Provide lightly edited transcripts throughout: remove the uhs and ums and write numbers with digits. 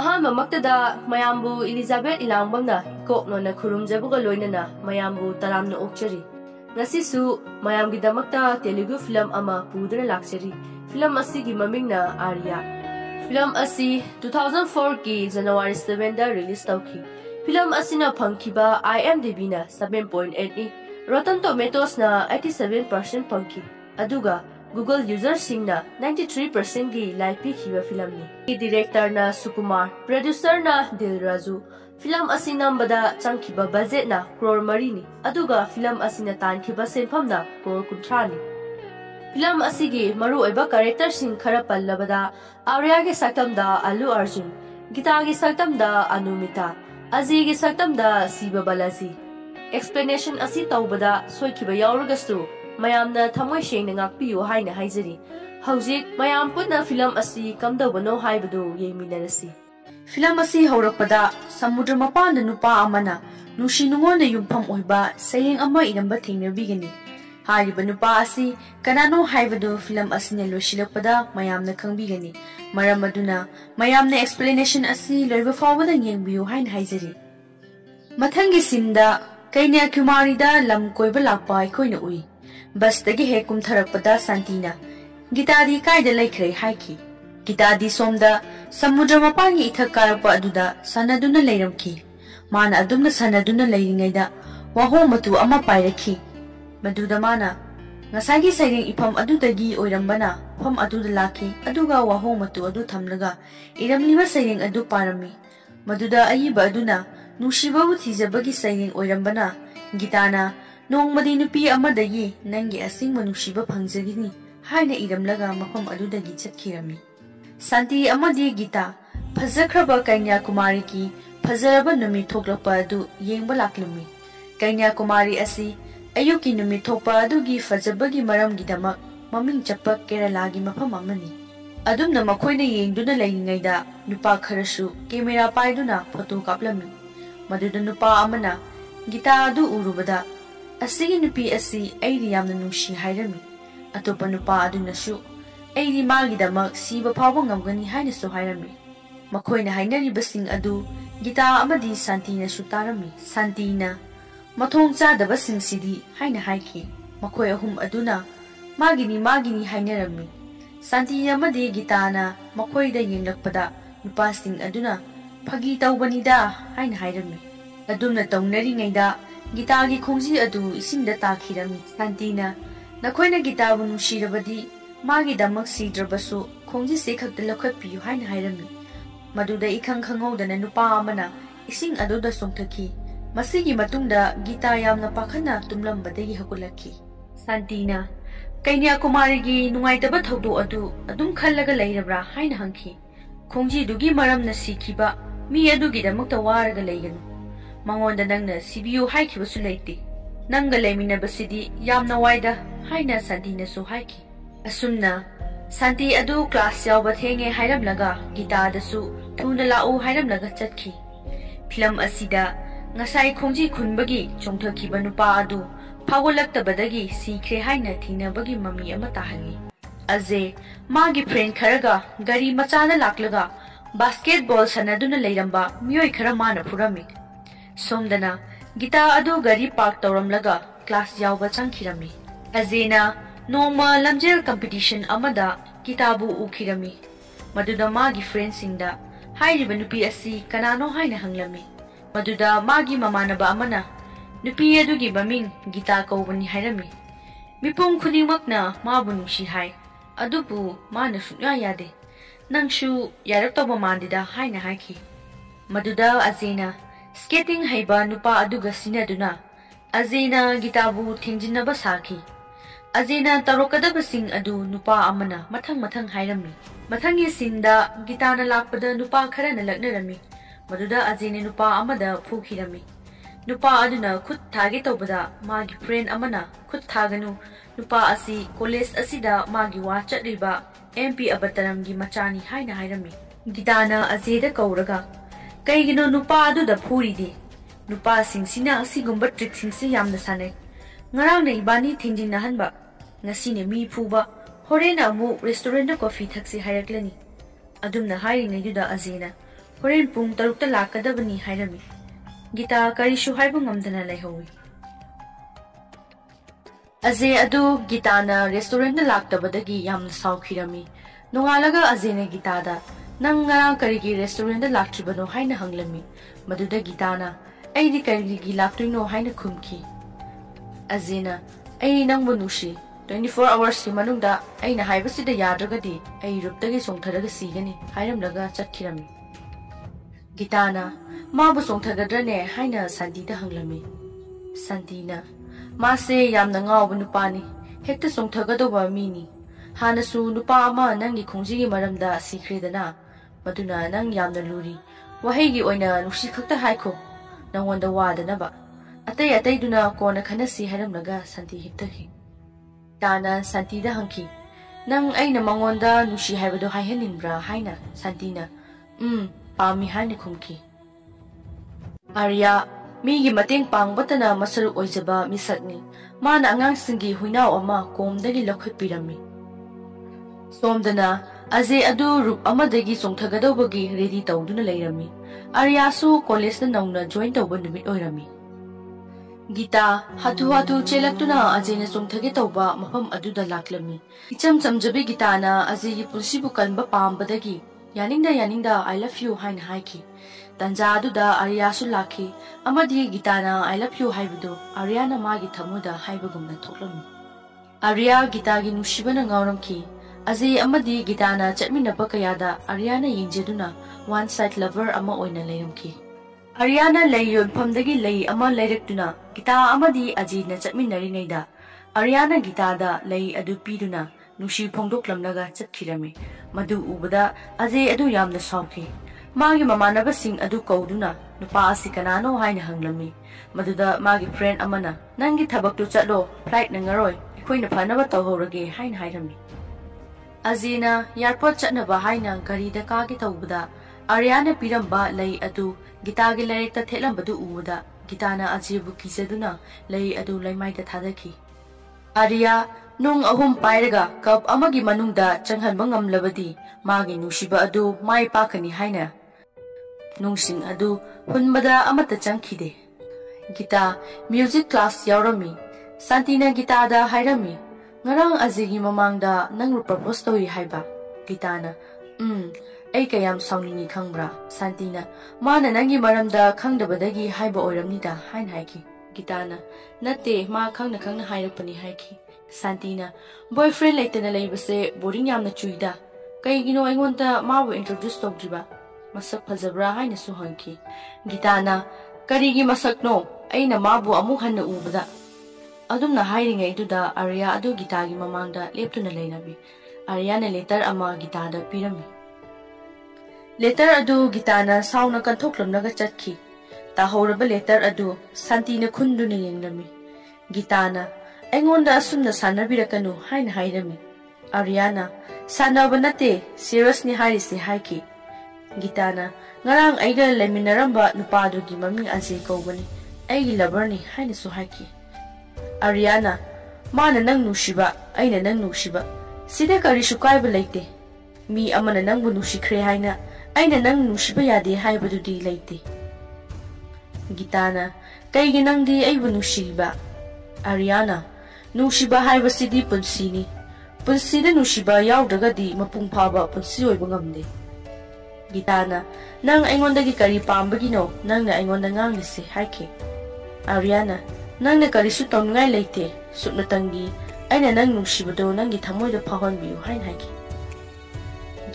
ꯑꯍꯥꯟꯕꯃꯛꯇꯗ ꯃꯌꯥꯝꯕꯨ ꯏꯂꯤꯖꯥꯕꯦꯊ ꯏꯂꯥꯡꯕꯝꯅ ꯏꯀꯣꯛꯅꯣꯅ ꯈꯨꯔꯨꯝꯖꯕꯒ ꯂꯣꯏꯅꯅ ꯃꯌꯥꯝꯕꯨ ꯇꯔꯥꯝꯅ ꯑꯣꯛꯆꯔꯤ ꯉꯁꯤꯁꯨ ꯃꯌꯥꯝꯒꯤꯗꯃꯛꯇ ꯇꯦꯂꯨꯒꯨ ꯐꯤꯂꯝ ꯑꯃ ꯄꯨꯗꯨꯅ ꯂꯥꯛꯆꯔꯤ ꯐꯤꯂꯝ ꯑꯁꯤꯒꯤ ꯃꯃꯤꯡꯅ ꯑꯥꯔꯤꯌꯥ ꯐꯤꯂꯝ ꯑꯁꯤ 2004ꯒꯤ ꯖꯅꯋꯥꯔꯤ 7ꯗ ꯔꯤꯂꯤꯖ ꯇꯧꯈꯤ ꯐꯤꯂꯝ ꯑꯁꯤꯅ ꯐꯪꯈꯤꯕ IMDbꯅ 7.8ꯅꯤ Rotten Tomatoesꯅ 87% ꯐꯪꯈꯤ ꯑꯗꯨꯒ Google usersingna 93% gi like pikhiba filmni. Directorna Sukumar, producerna Dilraju. Film asi nambada changkhiba budgetna crore marini. Aduga film asina tankhiba senphamna crore kuntrani. Film asigi maru oiba character sing khara pallabada Arya gi saktamda Allu Arjun, Gita gi saktamda Anumita, Azi gi saktamda Siva Balaji. Explanation asi tawbada soikhiba yauragastu mayamna thamoi shengna ngakpiyu haina haijari hauzik mayam putna film asi kamdawano haibadu yeminarasi film asi haurakpada samudra mapanda nupa amana nushi nungona yumpham oiba sayeng ama iramba thingnabigani hariba nupa asi kanano haibadu film asine loshilakpada mayamna khangbigani maram aduna mayamna explanation asi loiba fawada yengbiyu haina haijari mathangi simda Kanyakumari da lam koiba lakpa aikoina ui bus dagi he kumtharakpada Santina Gita di kaida laikhre haiki Gita di somda samudra mapangi ithak karakpa aduda sanaduna leiramki mana adumna sanaduna leiringaida waho matu ama pairakhi maduda mana ngasagi saireng ipam adudagi oirambana pham aduda lakhi aduga waho matu adu thamlaga iramliba saireng adu parami maduda ayiba aduna Nushibabu thijabagi saireng oirambana Gitana Nongmadi nupi amadagi nangi asingma nushiba phangjagini haina iramlaga mafam adudagi chatkirami Santi amadi Gita phajakraba Kanyakumari ki phajaraba numi thoklapa adu yengba laklumi Kanyakumari asi ayuki numi thokpa adugi phajabagi maramgidamak maming chappa Kerala gi mafam amani adumna makhoina yengduna leiringaida nupa kharasu camera paiduna photo kaplami maduda nupa amana Gita adu urubada asigi nupi asi airi yamna nungshi hairami atopa nupa adunasu airi magidamak siba phawba ngamgani haina so hairami makhoina hainaribasing adu Gita amadi Santina su tarami Santina mathong chadaba singsidi haina haiki makhoi ahum aduna magini hainarami Santina amadi Gitana makhoida yenglakpada nupa sing aduna phagi tawbanida haina hairami adumna tawnari ngaida Gita gi khongji adu isingda takhirami Santina nakhoina Gita bu nushirabadi magi damak sidrabasu khongji se khakta lakhapiyu haina hairami maduda ikhang khanghodana nupa amana ising aduda songthaki masigi matungda Gita yamna pakhana tumlambadagi hakulaki Santina Kanyakumari gi nungaitaba thawdo adu adum khallaga leirabra haina hangki khongji dugi maramna sikhiba mi adugi damakta waraga leiganu Mangonda nangna CBU haiki wasu leiti. Nanga lemina basidi yamna waida haina Santina su haiki. Asumna Santi adu class yawba thenge hairam laga Gita dasu thuna lau hairam laga chatki. Film asida ngasai khongji khunbagi chongthaki banupa adu phagolaktabadagi sikre haina thinabagi mami ama tahali. Aze magi friend kharaga gari machana laklaga basketball sanaduna leiramba miyoi khara mana phurami. Somdana Gita adu gari park tawramlaga class yawba changkhirami Azena noma lamjel competition amada Gitabu ukhirami maduda magi friends singda hairiba nupi asi kanano haina hanglami maduda magi mamanaba amana nupi adugi baming Gita kawbani hairami mipum khuningmakna mabu nungshi hai adubu mana sukya yade nangshu yaraktoba mandida haina haiki maduda Azena Skating haiba nupa aduga sinaduna Azena Gitabu thingjinaba sakhi Azena tarokadaba sing adu nupa amana mathang hairami mathangi sinda Gitana lakpada nupa kharana laknarami maduda Azena nupa amada phukhirami nupa aduna khut thage tawbada magi friend amana khut thaganu nupa asi college asida magi wa chatriba MP abataramgi machani haina hairami Gitana Azeda kauraga Kaigino nupa adu da phuri di nupa singsina asigumba trick singsi yamna sanai ngarang na ibani thingjin na hanba ngasine mi phuba horena amu restaurant da coffee thaksi hayaklani adumna hairi ngai da Azena Horen pung tarukta lakadabani hairami. Gita karishu haibu ngamdana laihawi. Ajay adu Gita na restaurant na laktabadagi yamna saukhirami. Nongalaga Ajay na Gita da nang ngarang karigi restaurant na laktribano haina hanglami. Maduda Gita na ay di karigi laktuino haina kumki. Ajay na ay nang manushi 24 hours ki manungda ay na haibasida yadragadi ay ruptagi songtharaga sigani hairamlaga chatkirami. Gita na mabu songthagadrane haina Santi da hanglami. Santi na Mase yamna ngawba nupani hekta songthagadoba mini hanasu nupa ama nangi khongjigi maramda sikredana maduna nang yamna luri waheigi oina nusi khakta haikho nangwanda wadanaba atay duna kona khanasi haramlaga Santi hektahi Dana Santi da hangki nang aina mangonda nusi haibado haihaninbra haina Santi na pami haini khumki Arya Migi mateng pangbatana masaru oijaba misakni mana angang singi huinaw ama komdagi lokhotpirami somdana Ajay adu rup amadagi songthagadobagi ready tawduna leirami Aryasu college na nauna join tawba numit oirami Gita hatu chelaktuna Ajay na songthage tawba mafam aduda laklami icham chamjabe Gita na Ajay gi pulsibu kanba pambadagi yaningda I love you hain haiki Tanja aduda Aryasu laki amadi Gita na I love you haibudo Arya na magi thamuda haibagumna thoklami Arya Gita gi nushibana ngauramki Ajay amadi Gita na chatminaba kayada Arya na yingjeduna one side lover ama oina leiramki Arya na leyon phamdagi lei ama leirektuna Gita amadi Ajay na chatminaringaida Arya na Gita da lei adu piduna nushi phongdoklamnaga chatkirami madu ubada Ajay adu yamna sauki Magi mamanaba sing adu kauduna nupa asi kanano haina hanglami maduda magi friend amana nangi thabak tu chatlo flight na ngaroi ikhoina phanaba tawhorage haina hairami Ajayna airport chatnaba haina gari da ka gi tawbada Arya na piramba lei adu Gita gi larekta thelambadu ubada Gita na Ajay bu kiseduna lei adu laimai da thadaki Arya nung ahum pairaga kap amagi manungda changhanba ngamlabadi magi nushiba adu mai pakani haina Nungsing adu hunbada amata changkhide Gita music class yaurami Santi na Gita da hairami ngarang Ajay gi mamangda nang propose tawi haiba Gita na ay kayam saungningi khangbra Santi na mana nangi maramda khangdabadagi haiba oiramnida hain haiki Gita na natte ma khangna hairakpani haiki Santi na boyfriend laitana leibase boring yamna chuida kaigino aingonda mabu introduce tawdriba masak phajabra haina su hangki Gita na karigi masakno aina mabu amu hanna ubada adumna hairingai duda Arya adu Gita gi mamangda leptuna leinabi Arya na letter ama Gita da pirami letter adu Gita na sauna kanthoklamnaga chatki tahoraba letter adu Santi na khunduna yengrami Gita na aingonda asumna sanabirakanu haina hairami Arya na sanaba nate serious ni hairisi haiki Gita na ngarang aiga leminaramba nupado gi maming Ajay kawbani aigi lover ni haina su haiki Arya na mana nang nushiba aina nang nushiba sida karishu kaiba leite mi amana nang bu nushikre haina aina nang nushiba yade haibadudi leite Gita na kaigi nangdi aibu nushiba Arya na nushiba haibasidi punsini punsida nushiba yaudagadi mapung phaba punsi oiba ngamde Gita na nang aingondagi kari pambagino nangna aingonda nganglise haike Arya na nangna karisu tawngai leite sutnatangi aina nang nushibado nangi thamoida phahonbiu hain haike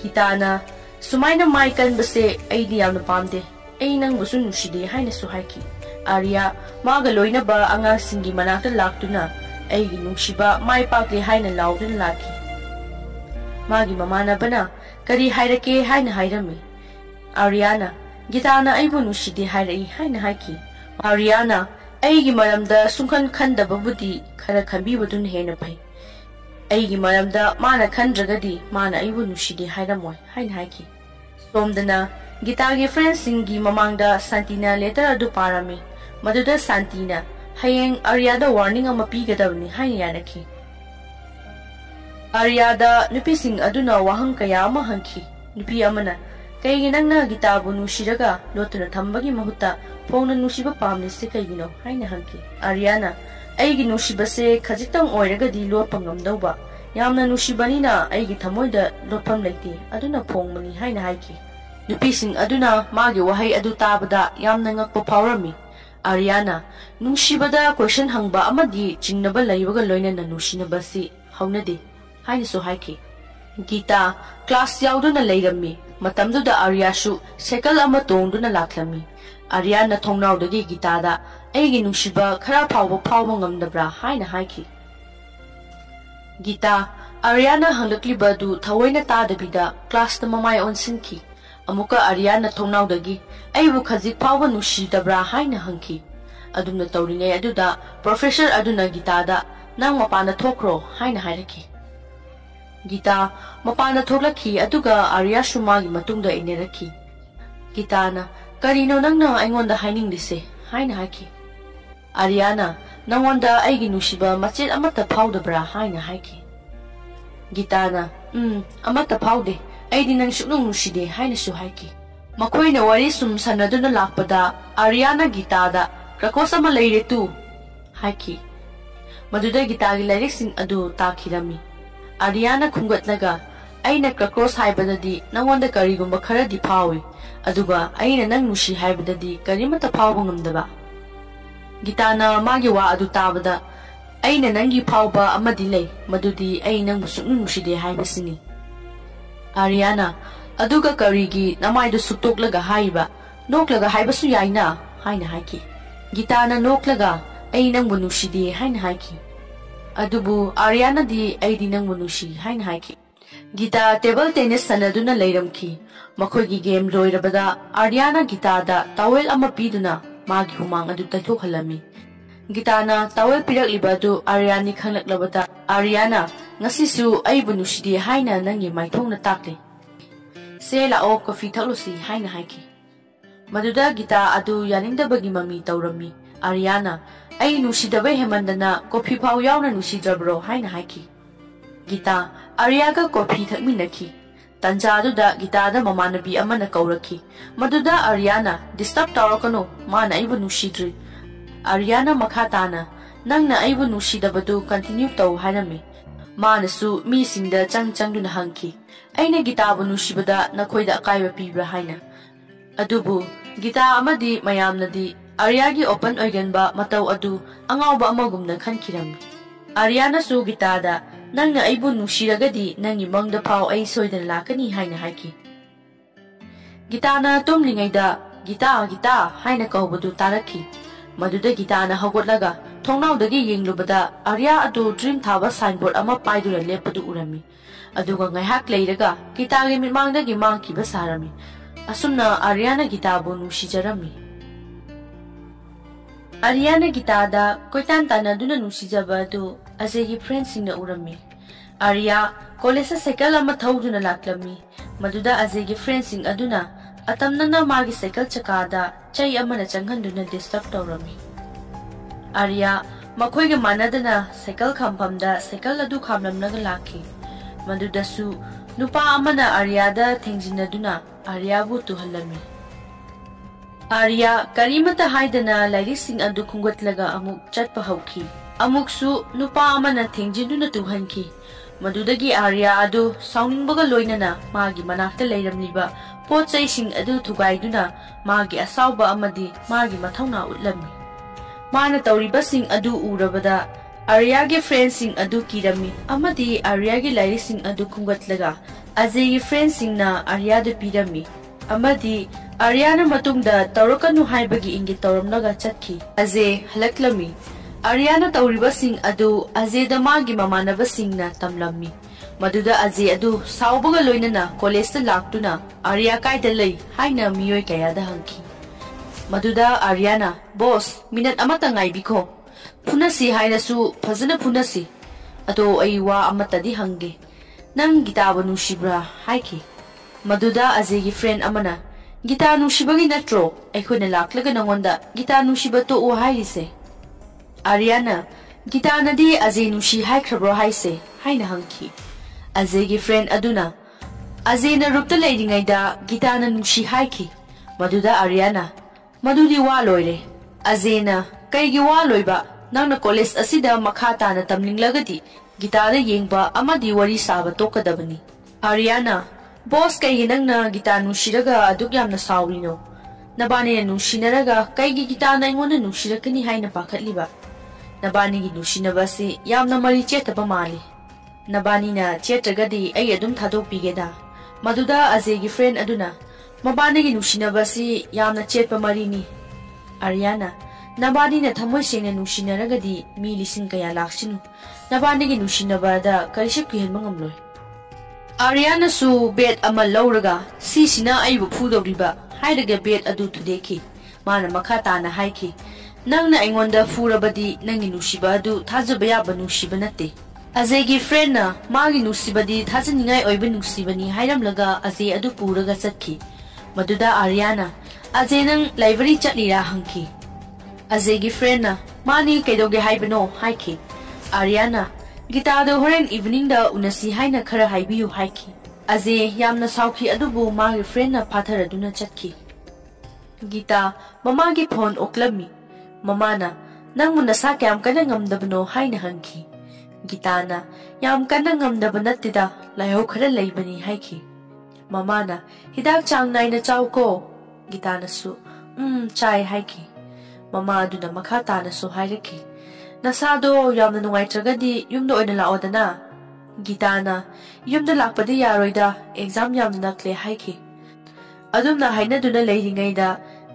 Gita na sumaina mai kanbase aidi yamna pamde ai nang busu nushide haina su haiki Arya maga loina ba angang singi manakta laktuna aigi nungshiba mai pakle haina laudun laki magi mamana bana kari hairake haina hairami Arya na Gita na aibu nushide hairai haina haiki Arya na aigi maramda sungkhan khandababudi khara khambibadun hena pai aigi maramda mana khandragadi mana aibu nushide hairamoi haina haiki somdana Gita gi friends singi mamangda Santi na letter adu parami maduda Santi na hayeng Arya da warning ama pigadabni haina yanaki Arya da nupi sing aduna wahang kaya ama hangki nupi amana Kaigi nangna Gitabu nushiraga lotuna thambagi mahutta phongna nushiba pamnise kaigino haina hanki. Ariana aigi nushiba se khajitang oiragadi lotpa ngamdauba yamna nushibanina aigi thamoida lotpham leite aduna phongmani haina haiki. Nupising aduna magi wahai adu tabada yamna ngakpa phawrami. Ariana nushibada question hangba amadi chingnaba laibaga loinana nushinaba si haunade haina so haiki. Gita class yauduna leirami matamduda Arya-shu cycle ama tongduna laklami. Ariana thongnaudagi Gitada aigi nushiba khara phawba ngamdabra haina haiki. Gita Ariana hanglakliba du thawoina tadabida class ta mamai onsinki. Amuka Ariana thongnaudagi aibu khajik phawba nushidabra haina hanki. Adumna tawringai aduda professor aduna Gitada nang mapana thokro haina hairaki. Gita mapana thoklaki aduga Arya-shu magi matungda ineraki. Gitana karino nangna aingonda hainingdise haina haiki. Ariana nangonda aigi nushiba machet amata phawdabra haina haiki. Gitana amata phawde aidi nang suknung nushide haina su haiki. Makoina wari sum sanaduna lakpada Ariana Gitada krakos ama leire tu haiki. Maduda Gitagi lyricsing adu takhirami. Ariana khungatlaga aina krakos haibadadi nangonda karigumba kharadi phawi aduga aina nang nushi haibadadi karimata phawba ngamdaba. Gitana magi wa adu tabada aina nangi phawba amadi lei madudi ai nangbu suknu nushide haibasini. Ariana aduga karigi namaidu sutoklaga haiba noklaga haibasu yaina haina haiki. Gitana noklaga ai nangbu nushide haina haiki. Adubu Ariana di aidi nangbu nushi haina haiki. Gita table tennis sanaduna leiramki. Makoigi game loirabada Ariana Gitada towel ama piduna magi humang adu taithokhalami. Gitana towel pirakliba du Ariani khanglaklabada Ariana ngasisu aibu nushidi haina nangi maithongna takle. Se lao coffee thaklusi haina haiki. Maduda Gita adu yaningdabagi mami tawrami. Ariana ai nushidaba hemandana coffee phaw yauna nushidabro haina haiki. Gita Aryaga coffee thakminaki. Tanjaduda Gitada mamanabi amana kauraki. Maduda Ariana disturb tawrakano mana aibu nushidri. Ariana makhatana nangna aibu nushidabadu continue taw hainami. Manasu mi singda changduna hanki. Aina Gitabu nushibada nakoida akaiba pibra haina. Adubu Gita amadi mayamnadi Aryagi open oiganba mataw adu angawba amagumna khankirami. Ariana su Gitada nangna aibu nushiragadi nangi mangda phaw ai soidan lakani haina haiki. Gitana tumlingaida Gita haina kaubadu taraki. Maduda Gitana hagotlaga thongnaudagi yenglubada Arya adu dream thaba signboard ama paidura lepadu urami. Aduga ngaihak leiraga Gitagi mitmangdagi mangkiba sarami. Asumna Ariana Gitabu nushijarami. Ariana Gitada koitan tanaduna nushijaba adu azegi friends singna urami. Arya college cycle ama thauduna laklami. Maduda azegi friends sing aduna atamnana magi cycle chakada chai amana changhanduna disturb tawrami. Arya makhoiga manadana cycle khampamda cycle adu khamlamnaga lakhi. Maduda su nupa amana Aryada thengjinaduna Aryabu tuhalami. Arya karimata haidana lyricsing adu khungatlaga amuk chatpa hauki. Amuksu nupa amana thengjinuna tuhanki. Madudagi Arya adu sauningbaga loinana magi manakta leiramliba pochai sing adu thugaiduna magi asauba amadi magi mathauna utlami. Mana tawriba sing adu urabada Aryagi friends sing adu kirami amadi Aryagi lyricsing adu khungatlaga Azegi friends singna Aryada pirami amadi Aryana matungda tawrakanu haibagi ingi tawramnaga chatki. Aze halaklami. Ariana tawriba sing adu Aze damagi mamanaba singna tamlami. Maduda Aze adu saubaga loinana college ta laktuna Arya kaida lei haina miyoi kayada hanki. Maduda Ariana boss minute amata ngaibiko. Punasi haina su phajana punasi. Ado aiwa amata di hange. Nang Gitabu nushibra haiki. Maduda Azegi friend amana Gita nushibagi natro aikhoina laklaga nangonda Gita nushiba to o hairise. Ariana Gita nadi Aze nushi haikhrabro haise haina hanki. Azegi friend aduna ꯑꯖꯦꯅ ꯔꯨꯞꯇ ꯂꯩꯔꯤꯉꯩꯗ ꯒꯤꯇꯥꯅ ꯅꯨꯡꯁꯤ ꯍꯥꯏꯈꯤ꯫ ꯃꯗꯨꯗ ꯑꯥꯔꯤꯌꯥꯅ "ꯃꯗꯨꯗꯤ ꯋꯥ ꯂꯣꯏꯔꯦ꯫ ꯑꯖꯦꯅ "ꯀꯩꯒꯤ ꯋꯥ ꯂꯣꯏꯕ? ꯅꯪꯅ ꯀꯣꯂꯦꯖ ꯑꯁꯤꯗ ꯃꯈꯥ ꯇꯥꯅ ꯇꯝꯅꯤꯡꯂꯒꯗꯤ ꯒꯤꯇꯥꯗ ꯌꯦꯡꯕ ꯑꯃꯗꯤ ꯋꯥꯔꯤ ꯁꯥꯕ ꯇꯣꯛꯀꯗꯕꯅꯤ"꯫ ꯑꯥꯔꯤꯌꯥꯅ "ꯕꯣꯁ, ꯀꯩꯒꯤ ꯅꯪꯅ ꯒꯤꯇꯥ ꯅꯨꯡꯁꯤꯔꯒ ꯑꯗꯨꯛ ꯌꯥꯝꯅ ꯁꯥꯎꯔꯤꯅꯣ? ꯅꯕꯥꯅꯤꯅ ꯅꯨꯡꯁꯤꯅꯔꯒ ꯀꯩꯒꯤ ꯒꯤꯇꯥꯅ ꯑꯩꯉꯣꯟꯗ ꯅꯨꯡꯁꯤꯔꯛꯀꯅꯤ ꯍꯥꯏꯅ ꯄꯥꯈꯠꯂꯤꯕ? ꯅꯕꯥꯅꯤꯒꯤ ꯅꯨꯡꯁꯤꯅꯕ ꯑꯁꯤ ꯌꯥꯝꯅ ꯃꯔꯤ ꯆꯦꯠꯇꯕ ꯃꯥꯜꯂꯤ꯫ ꯅꯕꯥꯅꯤꯅ ꯆꯦꯠꯇ꯭ꯔꯒꯗꯤ ꯑꯩ ꯑꯗꯨꯝ ꯊꯥꯗꯣꯛꯄꯤꯒꯦꯗ"꯫ ꯃꯗꯨꯗ ꯑꯖꯦꯒꯤ ꯐ꯭ꯔꯦꯟ ꯑꯗꯨꯅ "ꯃꯕꯥꯅꯤꯒꯤ ꯅꯨꯡꯁꯤꯅꯕ ꯑꯁꯤ ꯌꯥꯝꯅ ꯆꯦꯠꯄ ꯃꯔꯤꯅꯤ"꯫ ꯑꯥꯔꯤꯌꯥꯅ "ꯅꯕꯥꯅꯤꯅ ꯊꯃꯣꯏ ꯁꯦꯡꯅ ꯅꯨꯡꯁꯤꯅꯔꯒꯗꯤ ꯃꯤ ꯂꯤꯁꯤꯡ ꯀꯌꯥ ꯂꯥꯛꯁꯤꯅꯨ, ꯅꯕꯥꯅꯤꯒꯤ ꯅꯨꯡꯁꯤꯅꯕꯗ ꯀꯔꯤꯁꯨ ꯀꯤꯍꯟꯕ ꯉꯝꯂꯣꯏ"꯫ ꯑꯥꯔꯤꯌꯥꯅꯁꯨ ꯕꯦꯠ ꯑꯃ ꯂꯧꯔꯒ "ꯁꯤꯁꯤꯅ ꯑꯩꯕꯨ ꯐꯨꯗꯧꯔꯤꯕ" ꯍꯥꯏꯔꯒ ꯕꯦꯠ ꯑꯗꯨ ꯊꯨꯗꯦꯛꯈꯤ꯫ ꯃꯥꯅ ꯃꯈꯥ ꯇꯥꯅ ꯍꯥꯏꯈꯤ, "ꯅꯪꯅ ꯑꯩꯉꯣꯟꯗ ꯐꯨꯔꯕꯗꯤ ꯅꯪꯒꯤ ꯅꯨꯡꯁꯤꯕ ꯑꯗꯨ ꯊꯥꯖꯕ ꯌꯥꯕ ꯅꯨꯡꯁꯤꯕ ꯅꯠꯇꯦ"꯫ ꯑꯖꯦꯒꯤ ꯐ꯭ꯔꯦꯟꯅ ꯃꯥꯒꯤ ꯅꯨꯡꯁꯤꯕꯗꯤ ꯊꯥꯖꯅꯤꯡꯉꯥꯏ ꯑꯣꯏꯕ ꯅꯨꯡꯁꯤꯕꯅꯤ ꯍꯥꯏꯔꯝꯂꯒ ꯑꯖꯦ ꯑꯗꯨ ꯄꯨꯔꯒ ꯆꯠꯈꯤ꯫ ꯃꯗꯨꯗ ꯑꯥꯔꯤꯌꯥꯅ "ꯑꯖꯦ, ꯅꯪ ꯂꯥꯏꯕ꯭ꯔꯦꯔꯤ ꯆꯠꯂꯤꯔꯥ?" ꯍꯪꯈꯤ꯫ ꯑꯖꯦꯒꯤ ꯐ꯭ꯔꯦꯟꯅ "ꯃꯥꯅꯤ, ꯀꯩꯗꯧꯒꯦ ꯍꯥꯏꯕꯅꯣ?" ꯍꯥꯏꯈꯤ꯫ ꯑꯥꯔꯤꯌꯥꯅ "ꯒꯤꯇꯥꯗꯣ ꯍꯣꯔꯦꯟ ꯏꯚꯤꯅꯤꯡꯗ ꯎꯅꯁꯤ ꯍꯥꯏꯅ ꯈꯔ ꯍꯥꯏꯕꯤꯌꯨ" ꯍꯥꯏꯈꯤ꯫ ꯑꯖꯦ ꯌꯥꯝꯅ ꯁꯥꯎꯈꯤ, ꯑꯗꯨꯕꯨ ꯃꯥꯒꯤ ꯐ꯭ꯔꯦꯟꯅ ꯐꯥꯊꯔꯗꯨꯅ ꯆꯠꯈꯤ꯫ ꯒꯤꯇꯥ ꯃꯃꯥꯒꯤ ꯐꯣꯟ ꯑꯣꯛꯂꯝꯃꯤ꯫ ꯃꯃꯥꯅ "ꯅꯪꯕꯨ ꯅꯁꯥ ꯀꯌꯥꯝ ꯀꯟꯅ ꯉꯝꯗꯕꯅꯣ?" ꯍꯥꯏꯅ ꯍꯪꯈꯤ꯫ ꯒꯤꯇꯥꯅ "ꯌꯥꯝ ꯀꯟꯅ ꯉꯝꯗꯕ ꯅꯠꯇꯦꯗ, ꯂꯥꯏꯍꯧ ꯈꯔ ꯂꯩꯕꯅꯤ" ꯍꯥꯏꯈꯤ꯫ ꯃꯃꯥꯅ "ꯍꯤꯗꯥꯛ ꯆꯥꯡ ꯅꯥꯏꯅ ꯆꯥꯎꯀꯣ"꯫ ꯒꯤꯇꯥꯅꯁꯨ "ꯆꯥꯏ" ꯍꯥꯏꯈꯤ꯫ ꯃꯃꯥ ꯑꯗꯨꯅ ꯃꯈꯥ ꯇꯥꯅꯁꯨ ꯍꯥꯏꯔꯛꯈꯤ, "ꯅꯁꯥꯗꯣ ꯌꯥꯝꯅ ꯅꯨꯡꯉꯥꯏꯇ꯭ꯔꯒꯗꯤ ꯌꯨꯝꯗ ꯑꯣꯏꯅ ꯂꯥꯛꯑꯣꯗꯅ"꯫ ꯒꯤꯇꯥꯅ "ꯌꯨꯝꯗ ꯂꯥꯛꯄꯗꯤ ꯌꯥꯔꯣꯏꯗ, ꯑꯦꯛꯖꯥꯝ ꯌꯥꯝꯅ ꯅꯛꯂꯦ" ꯍꯥꯏꯈꯤ꯫ ꯑꯗꯨꯝꯅ ꯍꯥꯏꯅꯗꯨꯅ ꯂꯩꯔꯤꯉꯩꯗ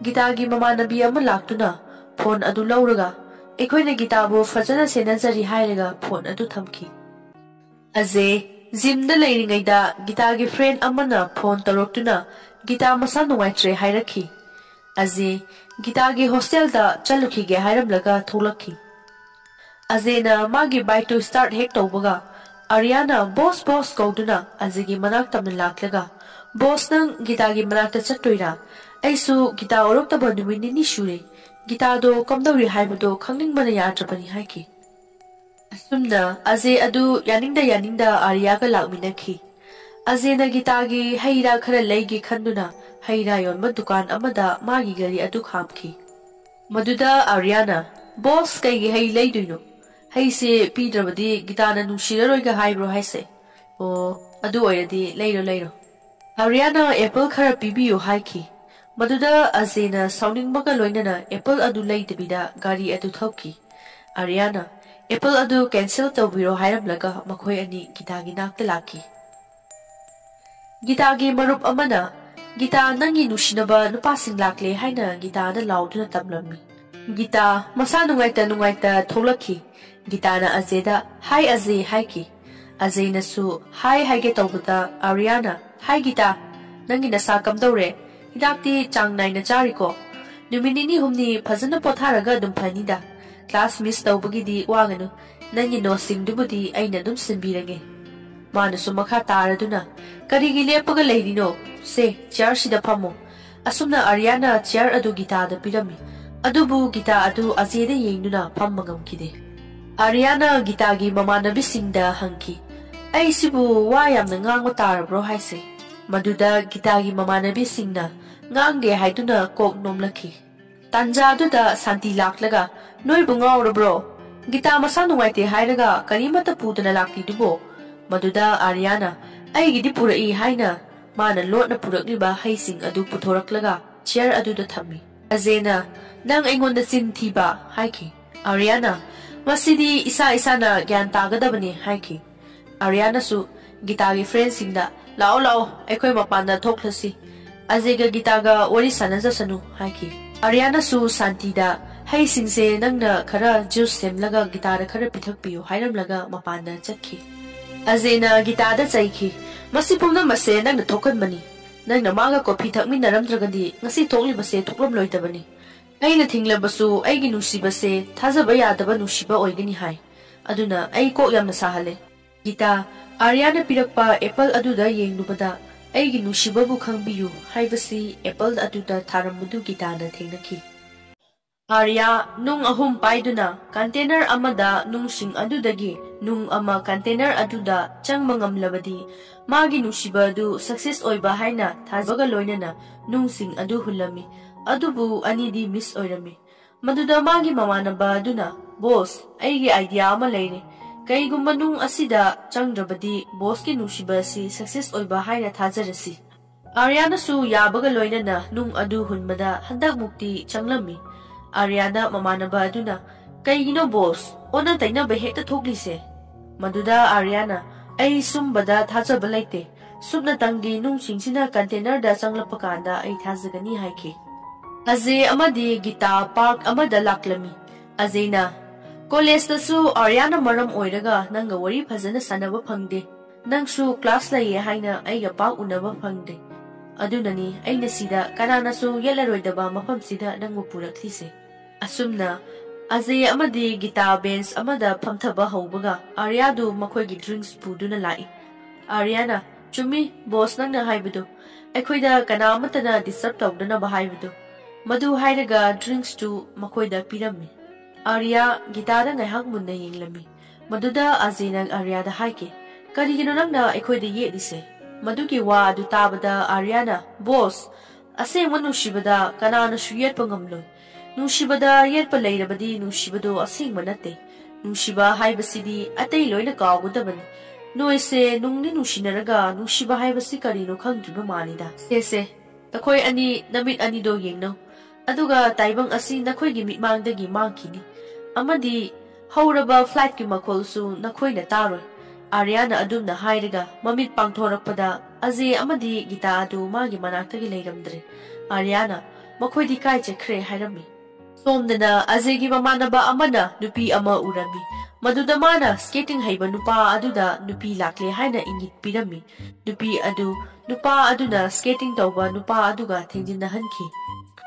ꯒꯤꯇꯥꯒꯤ ꯃꯃꯥꯟꯅꯕꯤ ꯑꯃ ꯂꯥꯛꯇꯨꯅ ꯐꯣꯟ ꯑꯗꯨ ꯂꯧꯔꯒ "ꯑꯩꯈꯣꯏꯅ ꯒꯤꯇꯥꯕꯨ ꯐꯖꯅ ꯁꯦꯟꯅꯖꯔꯤ" ꯍꯥꯏꯔꯒ ꯐꯣꯟ ꯑꯗꯨ ꯊꯝꯈꯤ꯫ ꯑꯖꯦ ꯖꯤꯝꯗ ꯂꯩꯔꯤꯉꯩꯗ ꯒꯤꯇꯥꯒꯤ ꯐ꯭ꯔꯦꯟ ꯑꯃꯅ ꯐꯣꯟ ꯇꯧꯔꯛꯇꯨꯅ ꯒꯤꯇꯥ ꯃꯁꯥ ꯅꯨꯡꯉꯥꯏꯇ꯭ꯔꯦ ꯍꯥꯏꯔꯛꯈꯤ꯫ ꯑꯖꯦ ꯒꯤꯇꯥꯒꯤ ꯍꯣꯁꯇꯦꯜꯗ ꯆꯠꯂꯨꯈꯤꯒꯦ ꯍꯥꯏꯔꯝꯂꯒ ꯊꯣꯛꯂꯛꯈꯤ꯫ ꯑꯖꯦꯅ ꯃꯥꯒꯤ ꯕꯥꯏꯛꯇꯨ ꯁ꯭ꯇꯥꯔꯠ ꯍꯦꯛ ꯇꯧꯕꯒ ꯑꯥꯔꯤꯌꯥꯅ "ꯕꯣꯁ ꯕꯣꯁ" ꯀꯧꯗꯨꯅ ꯑꯖꯦꯒꯤ ꯃꯅꯥꯛ ꯇꯝꯅ ꯂꯥꯛꯂꯒ "ꯕꯣꯁ, ꯅꯪ ꯒꯤꯇꯥꯒꯤ ꯃꯅꯥꯛꯇ ꯆꯠꯇꯣꯏꯔꯥ? ꯑꯩꯁꯨ ꯒꯤꯇꯥ ꯎꯔꯛꯇꯕ ꯅꯨꯃꯤꯠ ꯅꯤꯅꯤ ꯁꯨꯔꯦ. ꯒꯤꯇꯥꯗꯣ ꯀꯝꯗꯧꯔꯤ ꯍꯥꯏꯕꯗꯣ ꯈꯪꯅꯤꯡꯕꯅ ꯌꯥꯗ꯭ꯔꯕꯅꯤ" ꯍꯥꯏꯈꯤ꯫ ꯑꯁꯨꯝꯅ ꯑꯖꯦ ꯑꯗꯨ ꯌꯥꯅꯤꯡꯗ ꯑꯥꯔꯤꯌꯥꯒ ꯂꯥꯛꯃꯤꯟꯅꯈꯤ꯫ ꯑꯖꯦꯅ ꯒꯤꯇꯥꯒꯤ ꯍꯩ ꯔꯥ ꯈꯔ ꯂꯩꯒꯦ ꯈꯟꯗꯨꯅ ꯍꯩ ꯔꯥ ꯌꯣꯟꯕ ꯗꯨꯀꯥꯟ ꯑꯃꯗ ꯃꯥꯒꯤ ꯒꯥꯔꯤ ꯑꯗꯨ ꯈꯥꯝꯈꯤ꯫ ꯃꯗꯨꯗ ꯑꯥꯔꯤꯌꯥꯅ "ꯕꯣꯁ, ꯀꯩꯒꯤ ꯍꯩ ꯂꯩꯗꯣꯏꯅꯣ? ꯍꯩꯁꯦ ꯄꯤꯗ꯭ꯔꯕꯗꯤ ꯒꯤꯇꯥꯅ ꯅꯨꯡꯁꯤꯔꯔꯣꯏꯒ ꯍꯥꯏꯕ꯭ꯔꯣ ꯍꯥꯏꯁꯦ? ꯑꯣ, ꯑꯗꯨ ꯑꯣꯏꯔꯗꯤ ꯂꯩꯔꯣ." ꯑꯥꯔꯤꯌꯥꯅ "ꯑꯦꯄꯜ ꯈꯔ ꯄꯤꯕꯤꯌꯨ" ꯍꯥꯏꯈꯤ꯫ ꯃꯗꯨꯗ ꯑꯖꯦꯅ ꯁꯥꯎꯅꯤꯡꯕꯒ ꯂꯣꯏꯅꯅ ꯑꯦꯄꯜ ꯑꯗꯨ ꯂꯩꯗꯕꯤꯗ ꯒꯥꯔꯤ ꯑꯗꯨ ꯊꯧꯈꯤ꯫ ꯑꯥꯔꯤꯌꯥꯅ ꯑꯦꯄꯜ ꯑꯗꯨ ꯀꯦꯟꯁꯦꯜ ꯇꯧꯕꯤꯔꯣ ꯍꯥꯏꯔꯝꯂꯒ ꯃꯈꯣꯏ ꯑꯅꯤ ꯒꯤꯇꯥꯒꯤ ꯅꯥꯛꯇ ꯂꯥꯛꯈꯤ꯫ ꯒꯤꯇꯥꯒꯤ ꯃꯔꯨꯞ ꯑꯃꯅ "ꯒꯤꯇꯥ, ꯅꯪꯒꯤ ꯅꯨꯡꯁꯤꯅꯕ ꯅꯨꯄꯥꯁꯤꯡ ꯂꯥꯛꯂꯦ" ꯍꯥꯏꯅ ꯒꯤꯇꯥꯗ ꯂꯥꯎꯗꯨꯅ ꯇꯝꯂꯝꯃꯤ꯫ ꯒꯤꯇꯥ ꯃꯁꯥ ꯅꯨꯡꯉꯥꯏꯇ ꯊꯣꯛꯂꯛꯈꯤ꯫ ꯒꯤꯇꯥꯅ ꯑꯖꯦꯗ "ꯍꯥꯏ ꯑꯖꯦ" ꯍꯥꯏꯈꯤ꯫ ꯑꯖꯦꯅꯁꯨ ꯍꯥꯏ ꯍꯥꯏꯒꯦ ꯇꯧꯕꯗ ꯑꯥꯔꯤꯌꯥꯅ "ꯍꯥꯏ ꯒꯤꯇꯥ, ꯅꯪꯒꯤ ꯅꯁꯥ ꯀꯝꯗꯧꯔꯦ? ꯍꯤꯗꯥꯛꯇꯤ ꯆꯥꯡ ꯅꯥꯏꯅ ꯆꯥꯔꯤꯀꯣ? ꯅꯨꯃꯤꯠ ꯅꯤꯅꯤ ꯍꯨꯝꯅꯤ ꯐꯖꯅ ꯄꯣꯊꯥꯔꯒ ꯑꯗꯨꯝ ꯐꯅꯤꯗ. ꯀ꯭ꯂꯥꯁ ꯃꯤꯁ ꯇꯧꯕꯒꯤꯗꯤ ꯋꯥꯒꯅꯨ. ꯅꯪꯒꯤ ꯅꯣꯠꯁꯤꯡꯗꯨꯕꯨꯗꯤ ꯑꯩꯅ ꯑꯗꯨꯝ ꯁꯤꯟꯕꯤꯔꯒꯦ." ꯃꯥꯅꯁꯨ ꯃꯈꯥ ꯇꯥꯔꯗꯨꯅ "ꯀꯔꯤꯒꯤ ꯂꯦꯞꯄꯒ ꯂꯩꯔꯤꯅꯣ? ꯁꯦ, ꯆꯤꯌꯔꯁꯤꯗ ꯐꯝꯃꯣ." ꯑꯁꯨꯝꯅ ꯑꯥꯔꯤꯌꯥꯅ ꯆꯤꯌꯔ ꯑꯗꯨ ꯒꯤꯇꯥꯗ ꯄꯤꯔꯝꯃꯤ꯫ ꯑꯗꯨꯕꯨ ꯒꯤꯇꯥ ꯑꯗꯨ ꯑꯖꯦꯗ ꯌꯦꯡꯗꯨꯅ ꯐꯝꯕ ꯉꯝꯈꯤꯗꯦ꯫ ꯑꯥꯔꯤꯌꯥꯅ ꯒꯤꯇꯥꯒꯤ ꯃꯃꯥꯟꯅꯕꯤꯁꯤꯡꯗ ꯍꯪꯈꯤ, "ꯑꯩꯁꯤꯕꯨ ꯋꯥ ꯌꯥꯝꯅ ꯉꯥꯡꯕ ꯇꯥꯔꯕ꯭ꯔꯣ ꯍꯥꯏꯁꯦ?" ꯃꯗꯨꯗ ꯒꯤꯇꯥꯒꯤ ꯃꯃꯥꯟꯅꯕꯤꯁꯤꯡꯅ ꯉꯥꯡꯗꯦ ꯍꯥꯏꯗꯨꯅ ꯀꯣꯛ ꯅꯣꯝꯂꯛꯈꯤ꯫ ꯇꯥꯟꯖꯥꯗꯨꯗ ꯁꯥꯟꯇꯤ ꯂꯥꯛꯂꯒ "ꯅꯣꯏꯕꯨ ꯉꯥꯎꯔꯕ꯭ꯔꯣ? ꯒꯤꯇꯥ ꯃꯁꯥ ꯅꯨꯡꯉꯥꯏꯇꯦ ꯍꯥꯏꯔꯒ ꯀꯔꯤꯃꯠꯇ ꯄꯨꯗꯅ ꯂꯥꯛꯂꯤꯗꯨꯕꯣ?" ꯃꯗꯨꯗ ꯑꯥꯔꯤꯌꯥꯅ "ꯑꯩꯒꯤꯗꯤ ꯄꯨꯔꯛꯏ" ꯍꯥꯏꯅ ꯃꯥꯅ ꯂꯣꯠꯅ ꯄꯨꯔꯛꯂꯤꯕ ꯍꯩꯁꯤꯡ ꯑꯗꯨ ꯄꯨꯊꯣꯔꯛꯂꯒ ꯆꯤꯌꯔ ꯑꯗꯨꯗ ꯊꯝꯃꯤ꯫ ꯑꯖꯦꯅ "ꯅꯪ ꯑꯩꯉꯣꯟꯗ ꯆꯤꯟ ꯊꯤꯕ" ꯍꯥꯏꯈꯤ꯫ ꯑꯥꯔꯤꯌꯥꯅ "ꯃꯁꯤꯗꯤ ꯏꯁꯥꯅ ꯒ꯭ꯌꯥꯟ ꯇꯥꯒꯗꯕꯅꯤ" ꯍꯥꯏꯈꯤ꯫ ꯑꯥꯔꯤꯌꯥꯅꯁꯨ ꯒꯤꯇꯥꯒꯤ ꯐ꯭ꯔꯦꯟꯁꯤꯡꯗ "ꯂꯥꯛꯑꯣ, ꯑꯩꯈꯣꯏ ꯃꯄꯥꯟꯗ ꯊꯣꯛꯂꯁꯤ. ꯑꯖꯦꯒ ꯒꯤꯇꯥꯒ ꯋꯥꯔꯤ ꯁꯥꯟꯅꯖꯁꯅꯨ" ꯍꯥꯏꯈꯤ꯫ ꯑꯥꯔꯤꯌꯥꯅꯁꯨ ꯁꯥꯟꯇꯤꯗ "ꯍꯩꯁꯤꯡꯁꯦ ꯅꯪꯅ ꯈꯔ ꯖꯨꯁ ꯁꯦꯝꯂꯒ ꯒꯤꯇꯥꯗ ꯈꯔ ꯄꯤꯊꯛꯄꯤꯌꯨ" ꯍꯥꯏꯔꯝꯂꯒ ꯃꯄꯥꯟꯗ ꯆꯠꯈꯤ꯫ ꯑꯖꯦꯅ ꯒꯤꯇꯥꯗ ꯆꯩꯈꯤ, "ꯃꯁꯤ ꯄꯨꯝꯅꯃꯛꯁꯦ ꯅꯪꯅ ꯊꯣꯛꯍꯟꯕꯅꯤ. ꯅꯪꯅ ꯃꯥꯒ ꯀꯣꯐꯤ ꯊꯛꯃꯤꯟꯅꯔꯝꯗ꯭ꯔꯒꯗꯤ ꯉꯁꯤ ꯊꯣꯛꯂꯤꯕꯁꯦ ꯊꯣꯛꯂꯝꯂꯣꯏꯗꯕꯅꯤ. ꯑꯩꯅ ꯊꯤꯡꯂꯕꯁꯨ ꯑꯩꯒꯤ ꯅꯨꯡꯁꯤꯕꯁꯦ ꯊꯥꯖꯕ ꯌꯥꯗꯕ ꯅꯨꯡꯁꯤꯕ ꯑꯣꯏꯒꯅꯤ ꯍꯥꯏ. ꯑꯗꯨꯅ ꯑꯩ ꯀꯣꯛ ꯌꯥꯝꯅ ꯁꯥꯍꯜꯂꯦ." ꯒꯤꯇꯥ ꯑꯥꯔꯤꯌꯥꯅ ꯄꯤꯔꯛꯄ ꯑꯦꯄꯜ ꯑꯗꯨꯗ ꯌꯦꯡꯂꯨꯕꯗ "ꯑꯩꯒꯤ ꯅꯨꯡꯁꯤꯕꯕꯨ ꯈꯪꯕꯤꯌꯨ" ꯍꯥꯏꯕꯁꯤ ꯑꯦꯄꯜ ꯑꯗꯨꯗ ꯊꯥꯔꯝꯕꯗꯨ ꯒꯤꯇꯥꯅ ꯊꯦꯡꯅꯈꯤ꯫ Arya nung ahum paiduna container amada nung sing adudagi nung ama container aduda chang mangamlabadi magi nusiba du success oiba haina thajaga loinana nung sing adu hulami adubu anidi miss oirami maduda magi mamanaba aduna boss aigi idea ama leire kaigumba nung asida changrabadi boss ki nusiba si success oiba haina thajarasi Aryana su yabaga loinana nung adu hunmada handak mukti changlami Aryana mamanaba aduna kaigino boss ona taina behekta thoklise maduda Aryana ai sumbada thajaba laite subna tangi nung singsina container da changlapakanda ai thajagani haike aze amadi gita park amada laklami azena college da su Aryana maram oiraga nanga wari phajana sanaba phangde nangsu class lai haina ai ga pa unaba phangde adunani aina sida kanana su yelaroidaba mafam sida nangu puraklise asumna aze amadi gita bench amada phamthaba haubaga Arya du makhoi gi drinks puduna lai Aryana chumi boss nangna haibudu aikhoida kana amatana disturb tawdana ba haibudu madu hairaga drinks tu makhoida pirami Arya gita da ngai hak munna yenglami maduda azena Arya da haike karigino nangna aikhoida ye dise madugi wa adu tabada Aryana boss ase manu shibada kanana shuyet pangamlo nushibada yetpa leirabadi nushibado asing manate nushiba haibasidi atei loina kawgudabani noise nungni nushinaraga nushiba haibasi karino khangdriba manida sese takhoi ani namit ani do yengno aduga taibang asi nakhoi gi mitmangdagi mangkini amadi hauraba flight ki makolsu nakhoi na taroi Aryana adumna hairaga mamit pangthorakpada aze amadi gita adu magi manaktagi leiramdre Aryana makhoi kai chekre hairami somdana azegi mamanaba amana nupi ama urami maduda mana skating haiba nupa aduda nupi lakle haina ingit pirami nupi adu nupa aduna skating tawba nupa aduga thengjinna hanki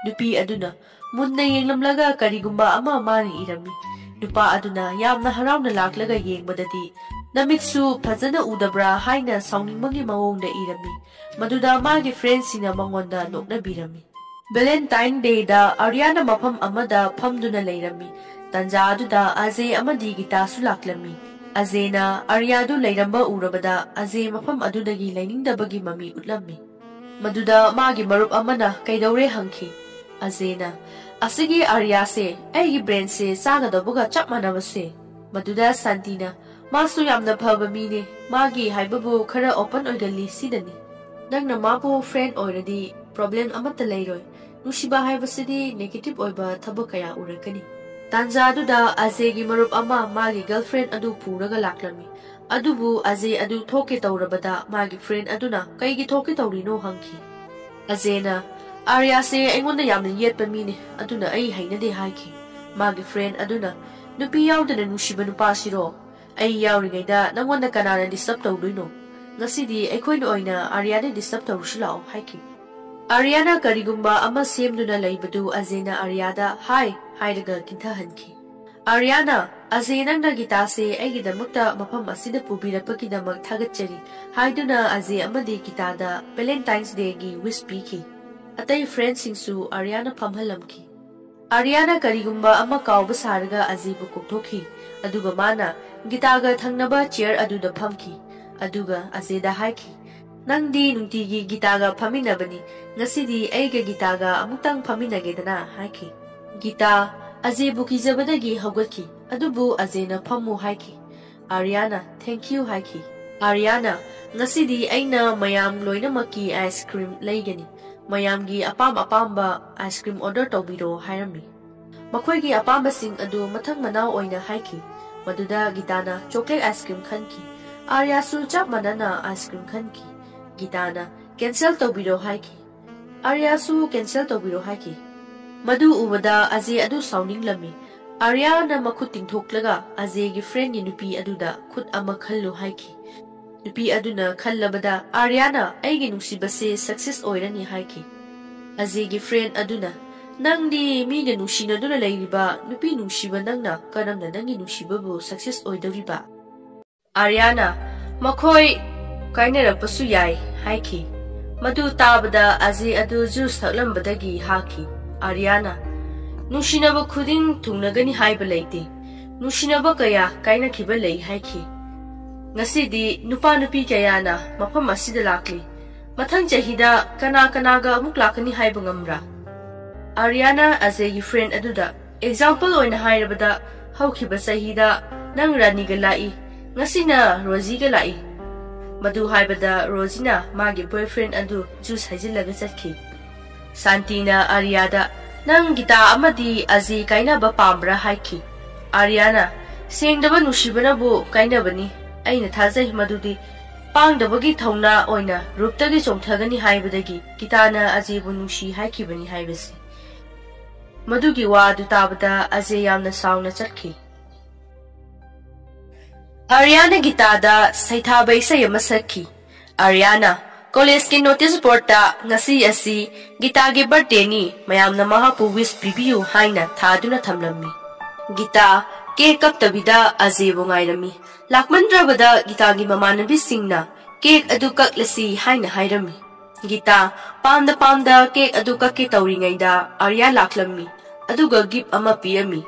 nupi aduna munna yenglamlaga karigumba ama mari irami nupa aduna yamna harawna laklaga yengbadadi namitsu phajana udabra haina sawningmangi mawongda irami maduda magi friends sina mangonda nokna birami Valentine Day da Aryana mafam amada phamduna leirami tanja aduda aze amadi gita sulaklami azena Aryadu leiramba urabada aze mafam adudagi lainingdabagi mami utlami maduda magi marup amana kaidore hangki azena asigi Arya se aigi brain se sagadabuga chap manabase maduda Santina masu yamna phaba mine magi haibabu khara open oigali sidani nangna mabu friend oiradi problem amata leiroi nushiba haibasidi negative oiba thaba kaya urakani tanja aduda azegi marup ama magi girlfriend adu puraga laklami adubu aze adu thoke tawrabada magi friend aduna kaigi thoke tawrino hangki azena Arya se aingonda yamna yetpa mine aduna ai hainade haiki magi friend aduna nupi yaudana nushiba nupa siro ai yauringaida nangonda kanana disturb tawduino ngasidi aikhoina oina Arya de disturb tawrushilao haiki Aryana karigumba ama semduna laibadu azena Aryada hai hairaga kinthahanki Aryana azena na gita se aigidamukta mafam asida pubirappakidamak thagatchari haiduna aze amadi gitada Valentine's Day gi wish piki atai friends singsu Aryana phamhalamki Aryana karigumba ama kawba sarga azibu koktokhi aduga mana gitaga thangnaba chair aduda phamki aduga azeda haiki Nangdi nungtigi gitaga phaminabani ngasidi aiga gitaga amutang phaminagedana haiki gita aze bukijabadagi haugatki adubu azena phamu haiki Aryana thank you haiki Aryana ngasidi aina mayam loinamaki ice cream leigani mayamgi apamba ice cream order tawbiro hairami makhoigi apamba sing adu mathang manau oina haiki maduda gitana chocolate ice cream khanki Arya su chap manana ice cream khanki Gitana cancel tawbiro haiki Arya su cancel tawbiro haiki madu ubada aze adu sounding lami Arya na makhut tingthoklaga aze gi friend ni nupi aduda khut ama khallu haiki nupi aduna khallabada Aryana aigi nungsibase success oirani haiki aze gi friend aduna nangdi mi ga nungsina duna leiriba nupi nungsiba nangna karamna nangi nungsibabu success oidoriba Aryana makhoi kainarapasu yai haiki madu tabada aze adu juice thaklambadagi haki Aryana ꯅꯨꯡꯁꯤꯅꯕ ꯈꯨꯗꯤꯡ ꯊꯨꯡꯅꯒꯅꯤ ꯍꯥꯏꯕ ꯂꯩꯇꯦ ꯅꯨꯡꯁꯤꯅꯕ ꯀꯌꯥ ꯀꯥꯏꯅꯈꯤꯕ ꯂꯩ ꯍꯥꯏꯈꯤ ꯉꯁꯤꯗꯤ ꯅꯨꯄꯥ ꯅꯨꯄꯤ ꯀꯌꯥꯅ ꯃꯐꯝ ꯑꯁꯤꯗ ꯂꯥꯛꯂꯤ ꯃꯊꯪ ꯆꯍꯤꯗ ꯀꯅꯥꯒ ꯑꯃꯨꯛ ꯂꯥꯛꯀꯅꯤ ꯍꯥꯏꯕ ꯉꯝꯕ꯭ꯔꯥ ꯑꯥꯔꯤꯌꯥꯅ ꯑꯖꯌꯒꯤ ꯐ꯭ꯔꯦꯟ ꯑꯗꯨꯗ ꯑꯦꯛꯖꯥꯝꯄꯜ ꯑꯣꯏꯅ ꯍꯥꯏꯔꯕꯗ ꯍꯧꯈꯤꯕ ꯆꯍꯤꯗ ꯅꯪ ꯔꯥꯅꯤꯒ ꯂꯥꯛꯏ ꯉꯁꯤꯅ ꯔꯣꯖꯤꯒ ꯂꯥꯛꯏ ꯃꯗꯨ ꯍꯥꯏꯕꯗ ꯔꯣꯖꯤꯅ ꯃꯥꯒꯤ ꯕꯣꯏꯐ꯭ꯔꯦꯟ ꯑꯗꯨ ꯖꯨꯁ ꯍꯩꯖꯤꯜꯂꯒ ꯆꯠꯈꯤ ꯁꯥꯟꯇꯤꯅ ꯑꯥꯔꯤꯌꯥꯗ ꯅꯪ ꯒꯤꯇꯥ ꯑꯃꯗꯤ ꯑꯖय ꯀꯥꯏꯅꯕ ꯄꯥꯝꯕ꯭ꯔꯥ ꯍꯥꯏꯈꯤ ꯑꯥꯔꯤꯌꯥꯅ ꯁꯦꯡꯗꯕ ꯅꯨꯡꯁꯤꯕꯅꯕꯨ ꯀꯥꯏꯅꯕꯅꯤ ꯑꯩꯅ ꯊꯥꯖꯩ ꯃꯗꯨꯗꯤ ꯄꯥꯡꯗꯕꯒꯤ ꯊꯧꯅꯥ ꯑꯣꯏꯅ ꯔꯨꯞꯇꯒꯤ ꯆꯣꯡꯊꯒꯅꯤ ꯍꯥꯏꯕꯗꯒꯤ ꯒꯤꯇꯥꯅ ꯑꯖꯌꯕꯨ ꯅꯨꯡꯁꯤ ꯍꯥꯏꯈꯤꯕꯅꯤ ꯍꯥꯏꯕꯁꯤ ꯃꯗꯨꯒꯤ ꯋꯥ ꯑꯗꯨ ꯇꯥꯕꯗ ꯑꯖय ꯌꯥꯝꯅ ꯁꯥꯎꯅ ꯆꯠꯈꯤ ꯑꯥꯔꯤꯌꯥꯅ ꯒꯤꯇꯥꯗ ꯁꯩꯊꯥꯕ ꯏꯁꯩ ꯑꯃ ꯁꯛꯈꯤ ꯑꯥꯔꯤꯌꯥꯅ ꯀꯣꯂꯦꯖꯀꯤ ꯅꯣꯇꯤꯁ ꯕꯣꯔꯗꯇ ꯉꯁꯤ ꯑꯁꯤ ꯒꯤꯇꯥꯒꯤ ꯕꯔꯊꯗꯦꯅꯤ ꯃꯌꯥꯝꯅ ꯃꯍꯥꯛꯄꯨ ꯋꯤꯁ ꯄꯤꯕꯤꯌꯨ ꯍꯥꯏꯅ ꯊꯥꯗꯨꯅ ꯊꯝꯂꯝꯃꯤ ꯒꯤꯇꯥ ꯀꯦꯛ ꯀꯛꯇꯕꯤꯗ ꯑꯖꯌꯕꯨ ꯉꯥꯏꯔꯝꯃꯤ ꯂꯥꯛꯃꯟꯗ꯭ꯔꯕꯗ ꯒꯤꯇꯥꯒꯤ ꯃꯃꯥꯟꯅꯕꯤꯁꯤꯡꯅ ꯀꯦꯛ ꯑꯗꯨ ꯀꯛꯂꯁꯤ ꯍꯥꯏꯅ ꯍꯥꯏꯔꯝꯃꯤ ꯒꯤꯇꯥ ꯄꯥꯝꯗ ꯀꯦꯛ ꯑꯗꯨ ꯀꯛꯀꯦ ꯇꯧꯔꯤꯉꯩꯗ ꯑꯥꯔꯤꯌꯥ ꯂꯥꯛꯂꯝꯃꯤ ꯑꯗꯨꯒ ꯒꯤꯐ ꯑꯃ ꯄꯤꯔꯝꯃꯤ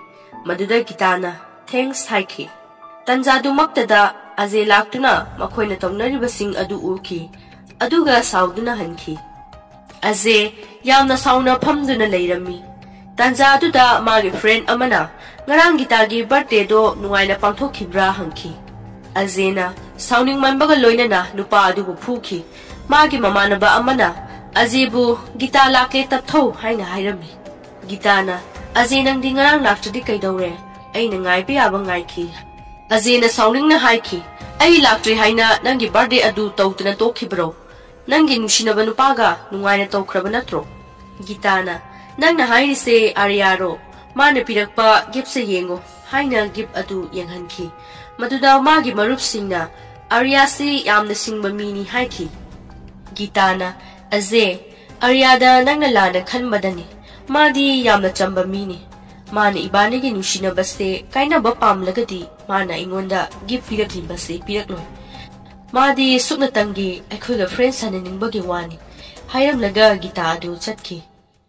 ꯃꯗꯨꯗ ꯒꯤꯇꯥꯅ ꯊꯦꯡꯛꯁ ꯍꯥꯏꯈꯤ ꯇꯟꯖꯥꯗꯨꯃꯛꯇꯗ ꯑꯖय ꯂꯥꯛꯇꯨꯅ ꯃꯈꯣꯏꯅ ꯇꯧꯅꯔꯤꯕꯁꯤꯡ ꯑꯗꯨ ꯎꯈꯤ ꯑꯗꯨꯒ ꯁꯥꯎꯗꯨꯅ ꯍꯟꯈꯤ ꯑꯖय ꯌꯥꯝꯅ ꯁꯥꯎꯅ ꯐꯝꯗꯨꯅ ꯂꯩꯔꯝꯃꯤ ꯇꯟꯖꯥꯗꯨꯗ ꯃꯥꯒꯤ ꯐ꯭ꯔꯦꯟ ꯑꯃꯅ ꯉꯔꯥꯡ ꯒꯤꯇꯥꯒꯤ ꯕꯔꯊꯗꯦꯗꯣ ꯅꯨꯡꯉꯥꯏꯅ ꯄꯥꯡꯊꯣꯛꯈꯤꯕ꯭ꯔꯥ ꯍꯪꯈꯤ ꯑꯖꯌꯅ ꯁꯥꯎꯅꯤꯡꯃꯟꯕꯒ ꯂꯣꯏꯅꯅ ꯅꯨꯄꯥ ꯑꯗꯨꯕꯨ ꯐꯨꯈꯤ ꯃꯥꯒꯤ ꯃꯃꯥꯟꯅꯕ ꯑꯃꯅ ꯑꯖꯌꯕꯨ ꯒꯤꯇꯥ ꯂꯥꯛꯂꯦ ꯇꯞꯊꯧ ꯍꯥꯏꯅ ꯍꯥꯏꯔꯝꯃꯤ ꯒꯤꯇꯥꯅ ꯑꯖय ꯅꯪꯗꯤ ꯉꯔꯥꯡ ꯂꯥꯛꯇ꯭ꯔꯗꯤ ꯀꯩꯗꯧꯔꯦ ꯑꯩꯅ ꯉꯥꯏꯕ ꯌꯥꯕ ꯉꯥꯏꯈꯤ ꯑꯖयꯅ ꯁꯥꯎꯅꯤꯡꯅ ꯍꯥꯏꯈꯤ ꯑꯩ ꯂꯥꯛꯇ꯭ꯔꯤ ꯍꯥꯏꯅ ꯅꯪꯒꯤ ꯕꯔꯊꯗꯦ ꯑꯗꯨ ꯇꯧꯗꯅ ꯇꯣꯛꯈꯤꯕ꯭ꯔꯣ ꯅꯪꯒꯤ ꯅꯨꯡꯁꯤꯅꯕ ꯅꯨꯄꯥꯒ ꯅꯨꯡꯉꯥꯏꯅ ꯇꯧꯈ꯭ꯔꯕ ꯅꯠꯇ꯭ꯔꯣ ꯒꯤꯇꯥꯅ ꯅꯪꯅ ꯍꯥꯏꯔꯤꯁꯦ ꯑꯥꯔꯤꯌꯥꯔꯣ ꯃꯥꯅ ꯄꯤꯔꯛꯄ ꯒꯤꯐꯁꯦ ꯌꯦꯡꯉꯣ ꯍꯥꯏꯅ ꯒꯤꯐ ꯑꯗꯨ ꯌꯦꯡꯍꯟꯈꯤ ꯃꯗꯨꯗ ꯃꯥꯒꯤ ꯃꯔꯨꯞꯁꯤꯡꯅ ꯑꯥꯔꯤꯌꯥꯁꯤ ꯌꯥꯝꯅ ꯁꯤꯡꯕ ꯃꯤꯅꯤ ꯍꯥꯏꯈꯤ ꯒꯤꯇꯥꯅ ꯑꯖय ꯑꯥꯔꯤꯌꯥꯗ ꯅꯪꯅ ꯂꯥꯟꯅ ꯈꯟꯕꯗꯅꯤ ꯃꯥꯗꯤ ꯌꯥꯝꯅ ꯆꯝꯕ ꯃꯤꯅꯤ ꯃꯥꯅ ꯏꯕꯥꯅꯤꯒꯤ ꯅꯨꯡꯁꯤꯅꯕꯁꯦ ꯀꯥꯏꯅꯕ ꯄꯥꯝꯂꯒꯗꯤ ꯃꯥꯅ ꯑꯩꯉꯣꯟꯗ ꯒꯤꯐ ꯄꯤꯔꯛꯂꯤꯕꯁꯦ ꯄꯤꯔꯛꯂꯣꯏ ꯃꯥꯗꯤ ꯁꯨꯞꯅꯇꯪꯒꯤ ꯑꯩꯈꯣꯏꯒ ꯐ꯭ꯔꯦꯟ ꯁꯥꯟꯅꯅꯤꯡꯕꯒꯤ ꯋꯥꯅꯤ ꯍꯥꯏꯔꯝꯂꯒ ꯒꯤꯇꯥ ꯑꯗꯨ ꯆꯠꯈꯤ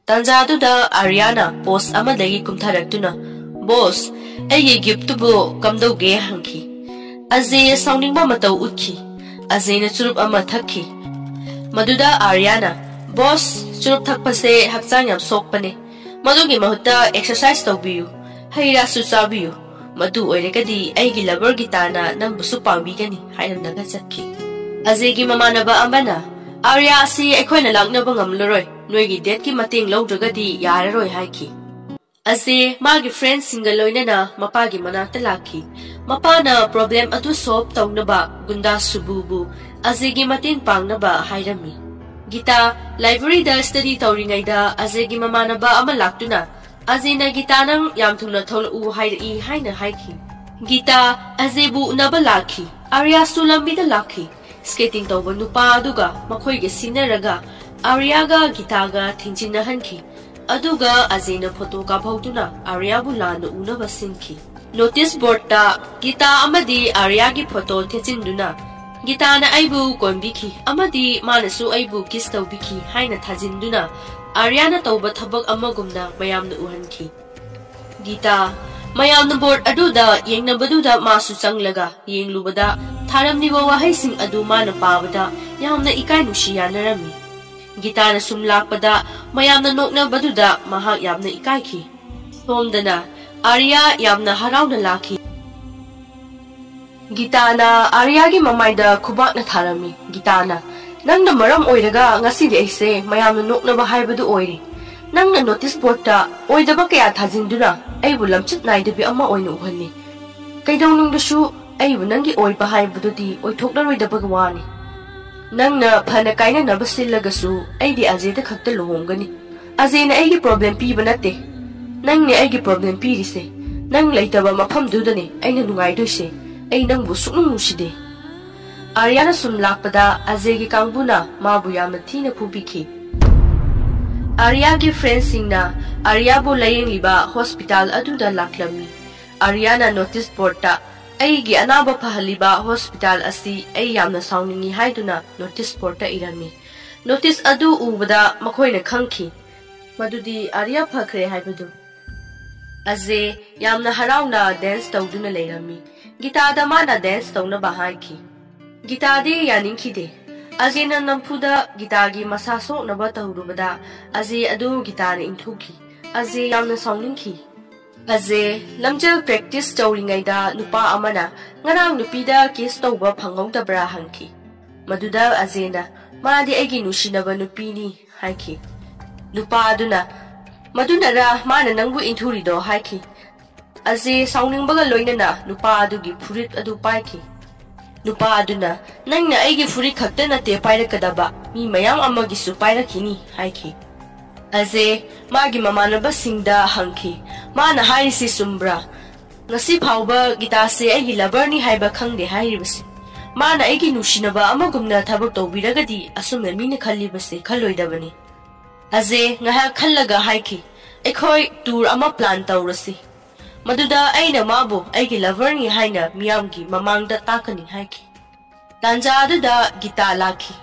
ꯇꯟꯖꯥꯗꯨꯗ ꯑꯥꯔꯤꯌꯥꯅ ꯄꯣꯁ ꯑꯃꯗꯒꯤ ꯀꯨꯝꯊꯔꯛꯇꯨꯅ ꯕꯣꯁ ꯑꯩꯒꯤ ꯒꯤꯐꯇꯨꯕꯨ ꯀꯝꯗꯧꯒꯦ ꯍꯪꯈꯤ ꯑꯖय ꯁꯥꯎꯅꯤꯡꯕ ꯃꯇꯧ ꯎꯠꯈꯤ ꯑꯖयꯅ ꯆꯨꯔꯨꯞ ꯑꯃ ꯊꯛꯈꯤ ꯃꯗꯨꯗ ꯑꯥꯔꯤꯌꯥꯅ ꯕꯣꯁ ꯆꯨꯔꯨꯞ ꯊꯛꯄꯁꯦ ꯍꯛꯆꯥꯡ ꯌꯥꯝ ꯁꯣꯛꯄꯅꯦ ꯃꯗꯨꯒꯤ ꯃꯍꯨꯠꯇ ꯑꯦꯛꯁꯔꯁꯥꯏꯖ ꯇꯧꯕꯤꯌꯨ ꯍꯩ ꯔꯥꯁꯨ ꯆꯥꯕꯤꯌꯨ ꯃꯗꯨ ꯑꯣꯏꯔꯒꯗꯤ ꯑꯩꯒꯤ ꯂꯚꯔ ꯒꯤꯇꯥꯅ ꯅꯪꯕꯨꯁꯨ ꯄꯥꯝꯕꯤꯒꯅꯤ ꯍꯥꯏꯔꯝꯂꯒ ꯆꯠꯈꯤ ꯑꯖयꯒꯤ ꯃꯃꯥꯟꯅꯕ ꯑꯃꯅ ꯑꯥꯔꯤꯌꯥ ꯑꯁꯤ ꯑꯩꯈꯣꯏꯅ ꯂꯥꯛꯅꯕ ꯉꯝꯂꯔꯣꯏ ꯅꯣꯏꯒꯤ ꯗꯦꯠꯀꯤ ꯃꯇꯦꯡ ꯂꯧꯗ꯭ꯔꯒꯗꯤ ꯌꯥꯔꯔꯣꯏ ꯍꯥꯏꯈꯤ ꯑꯖय ꯃꯥꯒꯤ ꯐ꯭ꯔꯦꯟꯁꯤꯡꯒ ꯂꯣꯏꯅꯅ ꯃꯄꯥꯒꯤ ꯃꯅꯥꯛꯇ ꯂꯥꯛꯈꯤ ꯃꯄꯥꯅ ꯄ꯭ꯔꯣꯕ꯭ꯂꯦꯝ ꯑꯗꯨ ꯁꯣꯜꯚ ꯇꯧꯅꯕ ꯒꯨꯟꯗꯥ ꯁꯨꯕꯨꯕꯨ ꯑꯖयꯒꯤ ꯃꯇꯦꯡ ꯄꯥꯡꯅꯕ ꯍꯥꯏꯔꯝꯃꯤ ꯒꯤꯇꯥ ꯂꯥꯏꯕ꯭ꯔꯦꯔꯤꯗ ꯁ꯭ꯇꯗꯤ ꯇꯧꯔꯤꯉꯩꯗ ꯑꯖयꯒꯤ ꯃꯃꯥꯟꯅꯕ ꯑꯃ ꯂꯥꯛꯇꯨꯅ ꯑꯖयꯅ ꯒꯤꯇꯥ ꯅꯪ ꯌꯥꯝ ꯊꯨꯅ ꯊꯣꯛꯂꯛꯎ ꯍꯥꯏꯔꯛꯏ ꯍꯥꯏꯅ ꯍꯥꯏꯈꯤ ꯒꯤꯇꯥ ꯑꯖयꯕꯨ ꯎꯅꯕ ꯂꯥꯛꯈꯤ ꯑꯥꯔꯤꯌꯥꯁꯨ ꯂꯝꯕꯤꯗ ꯂꯥꯛꯈꯤ ꯁ꯭ꯀꯦꯇꯤꯡ ꯇꯧꯕ ꯅꯨꯄꯥ ꯑꯗꯨꯒ ꯃꯈꯣꯏꯒ ꯁꯤꯟꯅꯔꯒ ꯑꯥꯔꯤꯌꯥꯒ ꯒꯤꯇꯥꯒ ꯊꯤꯡꯖꯤꯟꯅꯍꯟꯈꯤ ꯑꯗꯨꯒ ꯑꯖयꯅ ꯐꯣꯇꯣ ꯀꯥꯞꯍꯧꯗꯨꯅ ꯑꯥꯔꯤꯌꯥꯕꯨ ꯂꯥꯟꯅ ꯎꯅꯕ ꯁꯤꯟꯈꯤ ꯅꯣꯇꯤꯁ ꯕꯣꯔꯗꯇ ꯒꯤꯇꯥ ꯑꯃꯗꯤ ꯑꯥꯔꯤꯌꯥꯒꯤ ꯐꯣꯇꯣ ꯊꯦꯠꯆꯤꯟꯗꯨꯅ ꯒꯤꯇꯥꯅ ꯑꯩꯕꯨ ꯀꯣꯟꯕꯤꯈꯤ ꯑꯃꯗꯤ ꯃꯥꯅꯁꯨ ꯑꯩꯕꯨ ꯀꯤꯁ ꯇꯧꯕꯤꯈꯤ ꯍꯥꯏꯅ ꯊꯥꯖꯤꯟꯗꯨꯅ ꯑꯥꯔꯤꯌꯥꯅ ꯇꯧꯕ ꯊꯕꯛ ꯑꯃꯒꯨꯝꯅ ꯃꯌꯥꯝꯅ ꯎꯍꯟꯈꯤ ꯒꯤꯇꯥ ꯃꯌꯥꯝꯅ ꯕꯣꯔꯗ ꯑꯗꯨꯗ ꯌꯦꯡꯅꯕꯗꯨꯗ ꯃꯥꯁꯨ ꯆꯪꯂꯒ ꯌꯦꯡꯂꯨꯕꯗ ꯊꯥꯔꯝꯂꯤꯕ ꯋꯥꯍꯩꯁꯤꯡ ꯑꯗꯨ ꯃꯥꯅ ꯄꯥꯕꯗ ꯌꯥꯝꯅ ꯏꯀꯥꯏ ꯅꯨꯡꯁꯤ ꯌꯥꯅꯔꯝꯃꯤ ꯒꯤꯇꯥꯅ ꯁꯨꯝ ꯂꯥꯛꯄꯗ ꯃꯌꯥꯝꯅ ꯅꯣꯛꯅꯕꯗꯨꯗ ꯃꯍꯥꯛ ꯌꯥꯝꯅ ꯏꯀꯥꯏꯈꯤ ꯁꯣꯝꯗꯅ ꯑꯥꯔꯤꯌꯥ ꯌꯥꯝꯅ ꯍꯔꯥꯎꯅ ꯂꯥꯛꯈꯤ ꯒꯤꯇꯥꯅ ꯑꯥꯔꯤꯌꯥꯒꯤ ꯃꯃꯥꯏꯗ ꯈꯨꯕꯥꯛꯅ ꯊꯥꯔꯝꯃꯤ ꯒꯤꯇꯥꯅ ꯅꯪꯅ ꯃꯔꯝ ꯑꯣꯏꯔꯒ ꯉꯁꯤꯗꯤ ꯑꯩꯁꯦ ꯃꯌꯥꯝꯅ ꯅꯣꯛꯅꯕ ꯍꯥꯏꯕꯗꯨ ꯑꯣꯏꯔꯤ ꯅꯪꯅ ꯅꯣꯇꯤꯁ ꯕꯣꯔꯗꯇ ꯑꯣꯏꯗꯕ ꯀꯌꯥ ꯊꯥꯖꯤꯟꯗꯨꯅ ꯑꯩꯕꯨ ꯂꯝꯆꯠ ꯅꯥꯏꯗꯕꯤ ꯑꯃ ꯑꯣꯏꯅ ꯎꯍꯜꯂꯤ ꯀꯩꯗꯧꯅꯨꯡꯗꯁꯨ ꯑꯩꯕꯨ ꯅꯪꯒꯤ ꯑꯣꯏꯕ ꯍꯥꯏꯕꯗꯨꯗꯤ ꯑꯣꯏꯊꯣꯛꯂꯔꯣꯏꯗꯕꯒ ꯋꯥꯅꯤ ꯅꯪꯅ ꯐꯅ ꯀꯥꯏꯅꯅꯕ ꯁꯤꯜꯂꯒꯁꯨ ꯑꯩꯗꯤ ꯑꯖयꯗ ꯈꯛꯇ ꯂꯨꯍꯣꯡꯒꯅꯤ ꯑꯖयꯅ ꯑꯩꯒꯤ ꯄ꯭ꯔꯣꯕ꯭ꯂꯦꯝ ꯄꯤꯕ ꯅꯠꯇꯦ ꯅꯪꯅꯦ ꯑꯩꯒꯤ ꯄ꯭ꯔꯣꯕ꯭ꯂꯦꯝ ꯄꯤꯔꯤꯁꯦ ꯅꯪ ꯂꯩꯇꯕ ꯃꯐꯝꯗꯨꯗꯅꯦ ꯑꯩꯅ ꯅꯨꯡꯉꯥꯏꯗꯣꯏꯁꯦ ꯑꯩ ꯅꯪꯕꯨ ꯁꯨꯛꯅꯨꯡ ꯅꯨꯡꯁꯤꯗꯦ ꯑꯥꯔꯤꯌꯥꯅ ꯁꯨꯝ ꯂꯥꯛꯄꯗ ꯑꯖयꯒꯤ ꯀꯥꯡꯕꯨꯅ ꯃꯥꯕꯨ ꯌꯥꯝꯅ ꯊꯤꯅ ꯐꯨꯕꯤꯈꯤ ꯑꯥꯔꯤꯌꯥꯒꯤ ꯐ꯭ꯔꯦꯟꯁꯤꯡꯅ ꯑꯥꯔꯤꯌꯥꯕꯨ ꯂꯥꯌꯦꯡꯂꯤꯕ ꯍꯣꯁꯄꯤꯇꯥꯜ ꯑꯗꯨꯗ ꯂꯥꯛꯂꯝꯃꯤ ꯑꯥꯔꯤꯌꯥꯅ ꯅꯣꯇꯤꯁ ꯕꯣꯔꯗꯇ ꯑꯩꯒꯤ ꯑꯅꯥꯕ ꯐꯍꯜꯂꯤꯕ ꯍꯣꯁꯄꯤꯇꯥꯜ ꯑꯁꯤ ꯑꯩ ꯌꯥꯝꯅ ꯁꯥꯎꯅꯤꯡꯉꯤ ꯍꯥꯏꯗꯨꯅ ꯅꯣꯇꯤꯁ ꯕꯣꯔꯗꯇ ꯏꯔꯝꯃꯤ ꯅꯣꯇꯤꯁ ꯑꯗꯨ ꯎꯕꯗ ꯃꯈꯣꯏꯅ ꯈꯪꯈꯤ ꯃꯗꯨꯗꯤ ꯑꯥꯔꯤꯌꯥ ꯐꯈ꯭ꯔꯦ ꯍꯥꯏꯕꯗꯨ ꯑꯖꯦ ꯌꯥꯝꯅ ꯍꯔꯥꯎꯅ ꯗꯦꯟꯁ ꯇꯧꯗꯨꯅ ꯂꯩꯔꯝꯃꯤ꯫ ꯒꯤꯇꯥꯗ ꯃꯥꯅ ꯗꯦꯟꯁ ꯇꯧꯅꯕ ꯍꯥꯏꯈꯤ꯫ ꯒꯤꯇꯥꯗꯤ ꯌꯥꯅꯤꯡꯈꯤꯗꯦ꯫ ꯑꯖꯦꯅ ꯅꯝꯐꯨꯗ ꯒꯤꯇꯥꯒꯤ ꯃꯁꯥ ꯁꯣꯛꯅꯕ ꯇꯧꯔꯨꯕꯗ ꯑꯖꯦ ꯑꯗꯨ ꯒꯤꯇꯥꯅ ꯏꯟꯊꯣꯛꯈꯤ꯫ ꯑꯖꯦ ꯌꯥꯝꯅ ꯁꯥꯎꯅꯤꯡꯈꯤ꯫ ꯑꯖꯦ ꯂꯝꯖꯦꯜ ꯄ꯭ꯔꯦꯛꯇꯤꯁ ꯇꯧꯔꯤꯉꯩꯗ ꯅꯨꯄꯥ ꯑꯃꯅ ꯉꯔꯥꯡ ꯅꯨꯄꯤꯗ ꯀꯤꯁ ꯇꯧꯕ ꯐꯪꯍꯧꯗꯕ꯭ꯔꯥ ꯍꯪꯈꯤ꯫ ꯃꯗꯨꯗ ꯑꯖꯦꯅ ꯃꯥꯗꯤ ꯑꯩꯒꯤ ꯅꯨꯡꯁꯤꯅꯕ ꯅꯨꯄꯤꯅꯤ ꯍꯥꯏꯈꯤ꯫ ꯅꯨꯄꯥ ꯑꯗꯨꯅ ꯃꯗꯨꯅꯔ ꯃꯥꯅ ꯅꯪꯕꯨ ꯏꯟꯊꯨꯔꯤꯗꯣ ꯍꯥꯏꯈꯤ꯫ ꯑꯖꯦ ꯁꯥꯎꯅꯤꯡꯕꯒ ꯂꯣꯏꯅꯅ ꯅꯨꯄꯥ ꯑꯗꯨꯒꯤ ꯐꯨꯔꯤꯠ ꯑꯗꯨ ꯄꯥꯏꯈꯤ꯫ ꯅꯨꯄꯥ ꯑꯗꯨꯅ ꯅꯪꯅ ꯑꯩꯒꯤ ꯐꯨꯔꯤꯠ ꯈꯛꯇ ꯅꯠꯇꯦ ꯄꯥꯏꯔꯛꯀꯗꯕ, ꯃꯤ ꯃꯌꯥꯝ ꯑꯃꯒꯤꯁꯨ ꯄꯥꯏꯔꯛꯈꯤꯅꯤ ꯍꯥꯏꯈꯤ꯫ ꯑꯖꯦ ꯃꯥꯒꯤ ꯃꯃꯥꯟꯅꯕꯁꯤꯡꯗ ꯍꯪꯈꯤ, ꯃꯥꯅ ꯍꯥꯏꯔꯤꯁꯤ ꯆꯨꯝꯕ꯭ꯔꯥ? ꯉꯁꯤ ꯐꯥꯎꯕ ꯒꯤꯇꯥꯁꯦ ꯑꯩꯒꯤ ꯂꯚꯔꯅꯤ ꯍꯥꯏꯕ ꯈꯪꯗꯦ ꯍꯥꯏꯔꯤꯕꯁꯤ꯫ ꯃꯥꯅ ꯑꯩꯒꯤ ꯅꯨꯡꯁꯤꯅꯕ ꯑꯃꯒꯨꯝꯅ ꯊꯕꯛ ꯇꯧꯕꯤꯔꯒꯗꯤ ꯑꯁꯨꯝꯅ ꯃꯤꯅ ꯈꯜꯂꯤꯕꯁꯦ ꯈꯜꯂꯣꯏꯗꯕꯅꯤ꯫ ꯑꯖꯦ ꯉꯥꯏꯍꯥꯛ ꯈꯜꯂꯒ ꯍꯥꯏꯈꯤ, ꯑꯩꯈꯣꯏ ꯇꯨꯔ ꯑꯃ ꯄ꯭ꯂꯥꯟ ꯇꯧꯔꯁꯤ꯫ ꯃꯗꯨꯗ ꯑꯩꯅ ꯃꯥꯕꯨ ꯑꯩꯒꯤ ꯂꯚꯔꯅꯤ ꯍꯥꯏꯅ ꯃꯤꯌꯥꯝꯒꯤ ꯃꯃꯥꯡꯗ ꯇꯥꯛꯀꯅꯤ ꯍꯥꯏꯈꯤ꯫ ꯇꯥꯟꯖꯥ ꯑꯗꯨꯗ ꯒꯤꯇꯥ ꯂꯥꯛꯈꯤ꯫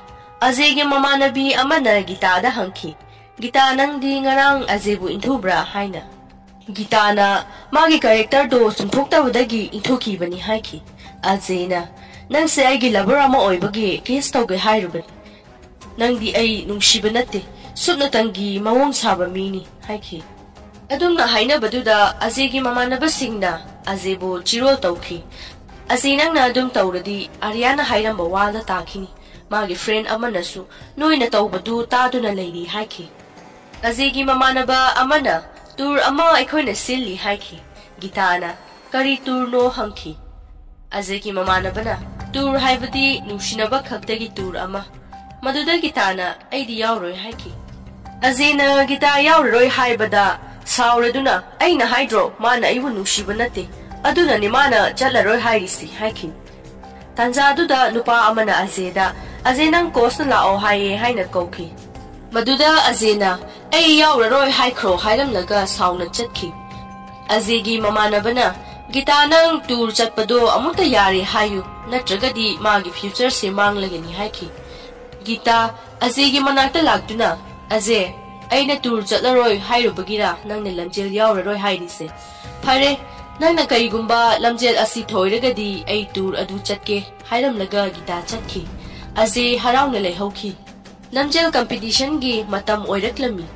ꯑꯖꯦꯒꯤ ꯃꯃꯥꯟꯅꯕꯤ ꯑꯃꯅ ꯒꯤꯇꯥꯗ ꯍꯪꯈꯤ, ꯒꯤꯇꯥ ꯅꯪꯗꯤ ꯉꯔꯥꯡ ꯑꯖꯦꯕꯨ ꯏꯟꯊꯨꯕ꯭ꯔꯥ ꯍꯥꯏꯅ꯫ ꯒꯤꯇꯥꯅ ꯃꯥꯒꯤ ꯀꯦꯔꯦꯛꯇꯔꯗꯣ ꯆꯨꯝꯊꯣꯛꯇꯕꯗꯒꯤ ꯏꯟꯊꯨꯈꯤꯕꯅꯤ ꯍꯥꯏꯈꯤ꯫ ꯑꯖꯦꯅ ꯅꯪꯁꯦ ꯑꯩꯒꯤ ꯂꯚꯔ ꯑꯃ ꯑꯣꯏꯕꯒꯤ ꯀꯤꯁ ꯇꯧꯒꯦ ꯍꯥꯏꯔꯨꯕꯅꯤ꯫ ꯅꯪꯗꯤ ꯑꯩ ꯅꯨꯡꯁꯤꯕ ꯅꯠꯇꯦ, ꯁꯨꯞꯅꯇꯪꯒꯤ ꯃꯑꯣꯡ ꯁꯥꯕ ꯃꯤꯅꯤ ꯍꯥꯏꯈꯤ꯫ ꯑꯗꯨꯝꯅ ꯍꯥꯏꯅꯕꯗꯨꯗ ꯑꯖꯦꯒꯤ ꯃꯃꯥꯟꯅꯕꯁꯤꯡꯅ ꯑꯖꯦꯕꯨ ꯆꯤꯔꯣꯜ ꯇꯧꯈꯤ꯫ ꯑꯖꯦ ꯅꯪꯅ ꯑꯗꯨꯝ ꯇꯧꯔꯗꯤ ꯑꯥꯔꯤꯌꯥꯅ ꯍꯥꯏꯔꯝꯕ ꯋꯥꯗ ꯇꯥꯈꯤꯅꯤ꯫ ꯃꯥꯒꯤ ꯐ꯭ꯔꯦꯟ ꯑꯃꯅꯁꯨ ꯅꯣꯏꯅ ꯇꯧꯕꯗꯨ ꯇꯥꯗꯨꯅ ꯂꯩꯔꯤ ꯍꯥꯏꯈꯤ꯫ ꯑꯖꯦꯒꯤ ꯃꯃꯥꯟꯅꯕ ꯑꯃꯅ ꯇꯨꯔ ꯑꯃ ꯑꯩꯈꯣꯏꯅ ꯁꯤꯜꯂꯤ ꯍꯥꯏꯈꯤ꯫ ꯒꯤꯇꯥꯅ ꯀꯔꯤ ꯇꯨꯔꯅꯣ ꯍꯪꯈꯤ꯫ ꯑꯖꯦꯒꯤ ꯃꯃꯥꯟꯅꯕꯅ ꯇꯨꯔ ꯍꯥꯏꯕꯗꯤ ꯅꯨꯡꯁꯤꯅꯕ ꯈꯛꯇꯒꯤ ꯇꯨꯔ ꯑꯃ꯫ ꯃꯗꯨꯗ ꯒꯤꯇꯥꯅ ꯑꯩꯗꯤ ꯌꯥꯎꯔꯣꯏ ꯍꯥꯏꯈꯤ꯫ ꯑꯖꯦꯅ ꯒꯤꯇꯥ ꯌꯥꯎꯔꯔꯣꯏ ꯍꯥꯏꯕꯗ ꯁꯥꯎꯔꯗꯨꯅ ꯑꯩꯅ ꯍꯥꯏꯗ꯭ꯔꯣ ꯃꯥꯅ ꯑꯩꯕꯨ ꯅꯨꯡꯁꯤꯕ ꯅꯠꯇꯦ, ꯑꯗꯨꯅꯅꯤ ꯃꯥꯅ ꯆꯠꯂꯔꯣꯏ ꯍꯥꯏꯔꯤꯁꯤ ꯍꯥꯏꯈꯤ꯫ ꯇꯥꯟꯖꯥꯗꯨꯗ ꯅꯨꯄꯥ ꯑꯃꯅ ꯑꯖꯦꯗ ꯑꯖꯦ ꯅꯪ ꯀꯣꯆꯅ ꯂꯥꯛꯑꯣ ꯍꯥꯏꯌꯦ ꯍꯥꯏꯅ ꯀꯧꯈꯤ꯫ ꯃꯗꯨꯗ ꯑꯖꯦꯅ ꯑꯩ ꯌꯥꯎꯔꯔꯣꯏ ꯍꯥꯏꯈ꯭ꯔꯣ ꯍꯥꯏꯔꯝꯂꯒ ꯁꯥꯎꯅ ꯆꯠꯈꯤ꯫ ꯑꯖꯦꯒꯤ ꯃꯃꯥꯟꯅꯕꯅ ꯒꯤꯇꯥ ꯅꯪ ꯇꯨꯔ ꯆꯠꯄꯗꯣ ꯑꯃꯨꯛꯇ ꯌꯥꯔꯦ ꯍꯥꯏꯌꯨ, ꯅꯠꯇ꯭ꯔꯒꯗꯤ ꯃꯥꯒꯤ ꯐ꯭ꯌꯨꯆꯔꯁꯦ ꯃꯥꯡꯂꯒꯅꯤ ꯍꯥꯏꯈꯤ꯫ ꯒꯤꯇꯥ ꯑꯖꯦꯒꯤ ꯃꯅꯥꯛꯇ ꯂꯥꯛꯇꯨꯅ ꯑꯖꯦ ꯑꯩꯅ ꯇꯨꯔ ꯆꯠꯂꯔꯣꯏ ꯍꯥꯏꯔꯨꯕꯒꯤꯔ ꯅꯪꯅ ꯂꯝꯖꯦꯜ ꯌꯥꯎꯔꯔꯣꯏ ꯍꯥꯏꯔꯤꯁꯦ? ꯐꯔꯦ, ꯅꯪꯅ ꯀꯔꯤꯒꯨꯝꯕ ꯂꯝꯖꯦꯜ ꯑꯁꯤ ꯊꯣꯏꯔꯒꯗꯤ ꯑꯩ ꯇꯨꯔ ꯑꯗꯨ ꯆꯠꯀꯦ ꯍꯥꯏꯔꯝꯂꯒ ꯒꯤꯇꯥ ꯆꯠꯈꯤ꯫ ꯑꯖꯦ ꯍꯔꯥꯎꯅ ꯂꯩꯍꯧꯈꯤ꯫ ꯂꯝꯖꯦꯜ ꯀꯝꯄꯤꯇꯤꯁꯟꯒꯤ ꯃꯇꯝ ꯑꯣꯏꯔꯛꯂꯝꯃꯤ꯫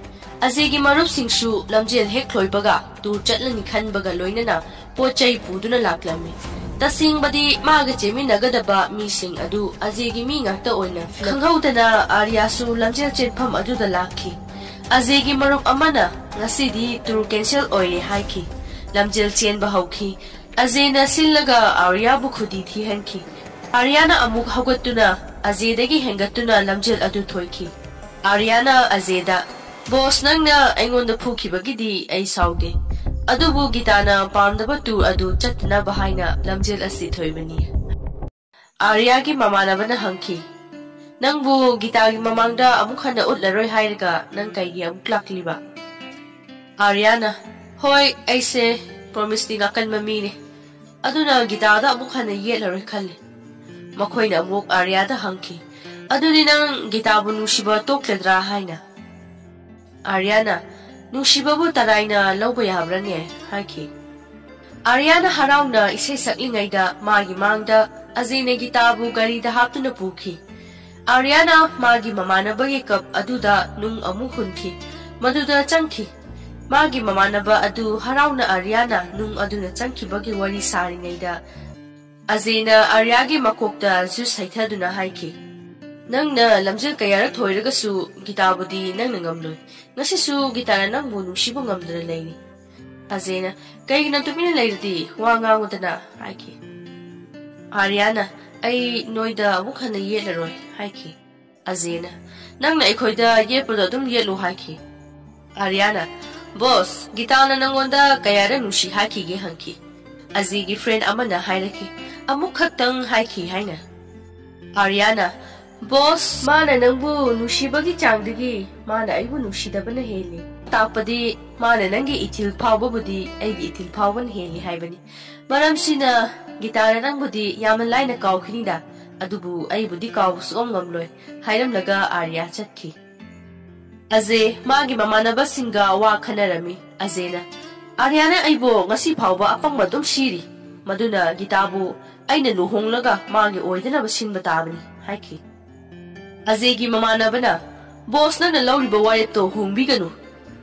ꯑꯖꯦꯒꯤ ꯃꯔꯨꯞꯁꯤꯡꯁꯨ ꯂꯝꯖꯦꯜ ꯍꯦꯛ ꯂꯣꯏꯕꯒ ꯇꯨꯔ ꯆꯠꯂꯅꯤ ꯈꯟꯕꯒ ꯂꯣꯏꯅꯅ ꯄꯣꯠꯆꯩ ꯄꯨꯗꯨꯅ ꯂꯥꯛꯂꯝꯃꯤ꯫ ꯇꯁꯦꯡꯕꯗꯤ ꯃꯥꯒ ꯆꯦꯟꯃꯤꯟꯅꯒꯗꯕ ꯃꯤꯁꯤꯡ ꯑꯗꯨ ꯑꯖꯦꯒꯤ ꯃꯤ ꯉꯥꯛꯇ ꯑꯣꯏꯅ ꯈꯪꯍꯧꯗꯅ ꯑꯥꯔꯤꯌꯥꯁꯨ ꯂꯝꯖꯦꯜ ꯆꯦꯟꯐꯝ ꯑꯗꯨꯗ ꯂꯥꯛꯈꯤ꯫ ꯑꯖꯦꯒꯤ ꯃꯔꯨꯞ ꯑꯃꯅ ꯉꯁꯤꯗꯤ ꯇꯨꯔ ꯀꯦꯟꯁꯦꯜ ꯑꯣꯏꯔꯦ ꯍꯥꯏꯈꯤ꯫ ꯂꯝꯖꯦꯜ ꯆꯦꯟꯕ ꯍꯧꯈꯤ꯫ ꯑꯖꯦꯅ ꯁꯤꯜꯂꯒ ꯑꯥꯔꯤꯌꯥꯕꯨ ꯈꯨꯗꯤ ꯊꯤꯍꯟꯈꯤ꯫ ꯑꯥꯔꯤꯌꯥꯅ ꯑꯃꯨꯛ ꯍꯧꯒꯠꯇꯨꯅ ꯑꯖꯦꯗꯒꯤ ꯍꯦꯟꯒꯠꯇꯨꯅ ꯂꯝꯖꯦꯜ ꯑꯗꯨ ꯊꯣꯏꯈꯤ꯫ ꯑꯥꯔꯤꯌꯥꯅ ꯑꯖꯦꯗ ꯕꯣꯁ ꯅꯪꯅ ꯑꯩꯉꯣꯟꯗ ꯐꯨꯈꯤꯕꯒꯤꯗꯤ ꯑꯩ ꯁꯥꯎꯗꯦ, ꯑꯗꯨꯕꯨ ꯒꯤꯇꯥꯅ ꯄꯥꯝꯗꯕ ꯇꯨꯔ ꯑꯗꯨ ꯆꯠꯇꯅꯕ ꯍꯥꯏꯅ ꯂꯝꯖꯦꯜ ꯑꯁꯤ ꯊꯣꯏꯕꯅꯤ꯫ ꯑꯥꯔꯤꯌꯥꯒꯤ ꯃꯃꯥꯟꯅꯕꯅ ꯍꯪꯈꯤ, ꯅꯪꯕꯨ ꯒꯤꯇꯥꯒꯤ ꯃꯃꯥꯡꯗ ꯑꯃꯨꯛ ꯍꯟꯅ ꯎꯠꯂꯔꯣꯏ ꯍꯥꯏꯔꯒ ꯅꯪ ꯀꯩꯒꯤ ꯑꯃꯨꯛ ꯂꯥꯛꯂꯤꯕ? ꯑꯥꯔꯤꯌꯥꯅ ꯍꯣꯏ ꯑꯩꯁꯦ ꯄ꯭ꯔꯣꯃꯤꯁꯇꯤ ꯉꯥꯛꯀꯟꯕ ꯃꯤꯅꯤ, ꯑꯗꯨꯅ ꯒꯤꯇꯥꯗ ꯑꯃꯨꯛ ꯍꯟꯅ ꯌꯦꯠꯂꯔꯣꯏ ꯈꯜꯂꯤ꯫ ꯃꯈꯣꯏꯅ ꯑꯃꯨꯛ ꯑꯥꯔꯤꯌꯥꯗ ꯍꯪꯈꯤ, ꯑꯗꯨꯗꯤ ꯅꯪ ꯒꯤꯇꯥꯕꯨ ꯅꯨꯡꯁꯤꯕ ꯇꯣꯛꯂꯗ꯭ꯔꯥ ꯍꯥꯏꯅ꯫ ꯑꯥꯔꯤꯌꯥꯅ ꯅꯨꯡꯁꯤꯕꯕꯨ ꯇꯔꯥꯏꯅ ꯂꯧꯕ ꯌꯥꯕ꯭ꯔꯅꯦ ꯍꯥꯏꯈꯤ꯫ ꯑꯥꯔꯤꯌꯥꯅ ꯍꯔꯥꯎꯅ ꯏꯁꯩ ꯁꯛꯂꯤꯉꯩꯗ ꯃꯥꯒꯤ ꯃꯥꯡꯗ ꯑꯖꯦꯅ ꯒꯤꯇꯥꯕꯨ ꯒꯥꯔꯤꯗ ꯍꯥꯞꯇꯨꯅ ꯄꯨꯈꯤ꯫ ꯑꯥꯔꯤꯌꯥꯅ ꯃꯥꯒꯤ ꯃꯃꯥꯟꯅꯕꯒꯤ ꯀꯞ ꯑꯗꯨꯗ ꯅꯨꯡ ꯑꯃꯨꯛ ꯍꯨꯟꯈꯤ꯫ ꯃꯗꯨꯗ ꯆꯪꯈꯤ꯫ ꯃꯥꯒꯤ ꯃꯃꯥꯟꯅꯕ ꯑꯗꯨ ꯍꯔꯥꯎꯅ ꯑꯥꯔꯤꯌꯥꯅ ꯅꯨꯡ ꯑꯗꯨꯅ ꯆꯪꯈꯤꯕꯒꯤ ꯋꯥꯔꯤ ꯁꯥꯔꯤꯉꯩꯗ ꯑꯖꯦꯅ ꯑꯥꯔꯤꯌꯥꯒꯤ ꯃꯀꯣꯛꯇ ꯖꯨꯁ ꯍꯩꯊꯗꯨꯅ ꯍꯥꯏꯈꯤ, ꯅꯪꯅ ꯂꯝꯖꯦꯜ ꯀꯌꯥꯔꯛ ꯊꯣꯏꯔꯒꯁꯨ ꯒꯤꯇꯥꯕꯨꯗꯤ ꯅꯪꯅ ꯉꯝꯂꯣꯏ꯫ ꯉꯁꯤꯁꯨ ꯒꯤꯇꯥꯅ ꯅꯪꯕꯨ ꯅꯨꯡꯁꯤꯕ ꯉꯝꯗꯅ ꯂꯩꯔꯤ꯫ ꯑꯖꯦꯅ ꯀꯩꯒꯤꯅꯣ ꯇꯨꯃꯤꯟꯅ ꯂꯩꯔꯗꯤ ꯋꯥ ꯉꯥꯡꯉꯨꯗꯅ ꯍꯥꯏꯈꯤ꯫ ꯑꯥꯔꯤꯌꯥꯅ ꯑꯩ ꯅꯣꯏꯗ ꯑꯃꯨꯛ ꯍꯟꯅ ꯌꯦꯠꯂꯔꯣꯏ ꯍꯥꯏꯈꯤ꯫ ꯑꯖꯦꯅ ꯅꯪꯅ ꯑꯩꯈꯣꯏꯗ ꯌꯦꯠꯄꯗꯣ ꯑꯗꯨꯝ ꯌꯦꯠꯂꯨ ꯍꯥꯏꯈꯤ꯫ ꯑꯥꯔꯤꯌꯥꯅ ꯕꯣꯁ ꯒꯤꯇꯥꯅ ꯅꯪꯉꯣꯟꯗ ꯀꯌꯥꯔꯛ ꯅꯨꯡꯁꯤ ꯍꯥꯏꯈꯤꯒꯦ ꯍꯪꯈꯤ꯫ ꯑꯖꯦꯒꯤ ꯐ꯭ꯔꯦꯟ ꯑꯃꯅ ꯍꯥꯏꯔꯛꯈꯤ, ꯑꯃꯨꯛ ꯈꯛꯇꯪ ꯍꯥꯏꯈꯤ ꯍꯥꯏꯅ꯫ ꯑꯥꯔꯤꯌꯥꯅ ꯕꯣꯁ ꯃꯥꯅ ꯅꯪꯕꯨ ꯅꯨꯡꯁꯤꯕꯒꯤ ꯆꯥꯡꯗꯒꯤ ꯃꯥꯅ ꯑꯩꯕꯨ ꯅꯨꯡꯁꯤꯗꯕꯅ ꯍꯦꯜꯂꯤ, ꯇꯥꯛꯄꯗꯤ ꯃꯥꯅ ꯅꯪꯒꯤ ꯏꯊꯤꯜ ꯐꯥꯎꯕꯕꯨꯗꯤ ꯑꯩꯒꯤꯏꯊꯤꯜ ꯐꯥꯎꯕꯅ ꯍꯦꯜꯂꯤ ꯍꯥꯏꯕꯅꯤ꯫ ꯃꯔꯝꯁꯤꯅ ꯒꯤꯇꯥꯅ ꯅꯪꯕꯨꯗꯤ ꯌꯥꯝꯅ ꯂꯥꯏꯅ ꯀꯥꯎꯈꯤꯅꯤꯗ, ꯑꯗꯨꯕꯨ ꯑꯩꯕꯨꯗꯤ ꯀꯥꯎꯕ ꯁꯨꯡꯉꯝ ꯉꯝꯂꯣꯏ ꯍꯥꯏꯔꯝꯂꯒ ꯑꯥꯔꯤꯌꯥ ꯆꯠꯈꯤ꯫ ꯑꯖꯦ ꯃꯥꯒꯤ ꯃꯃꯥꯟꯅꯕꯁꯤꯡꯒ ꯋꯥ ꯈꯟꯅꯔꯝꯃꯤ꯫ ꯑꯖꯦꯅ Aryana aibo ngasi phawba apang madum siri maduna gitabu aina luhonglaga magi oidana basinba tabani haiki Ajay gi mamana bana boss na lawriba wareto hungbiganu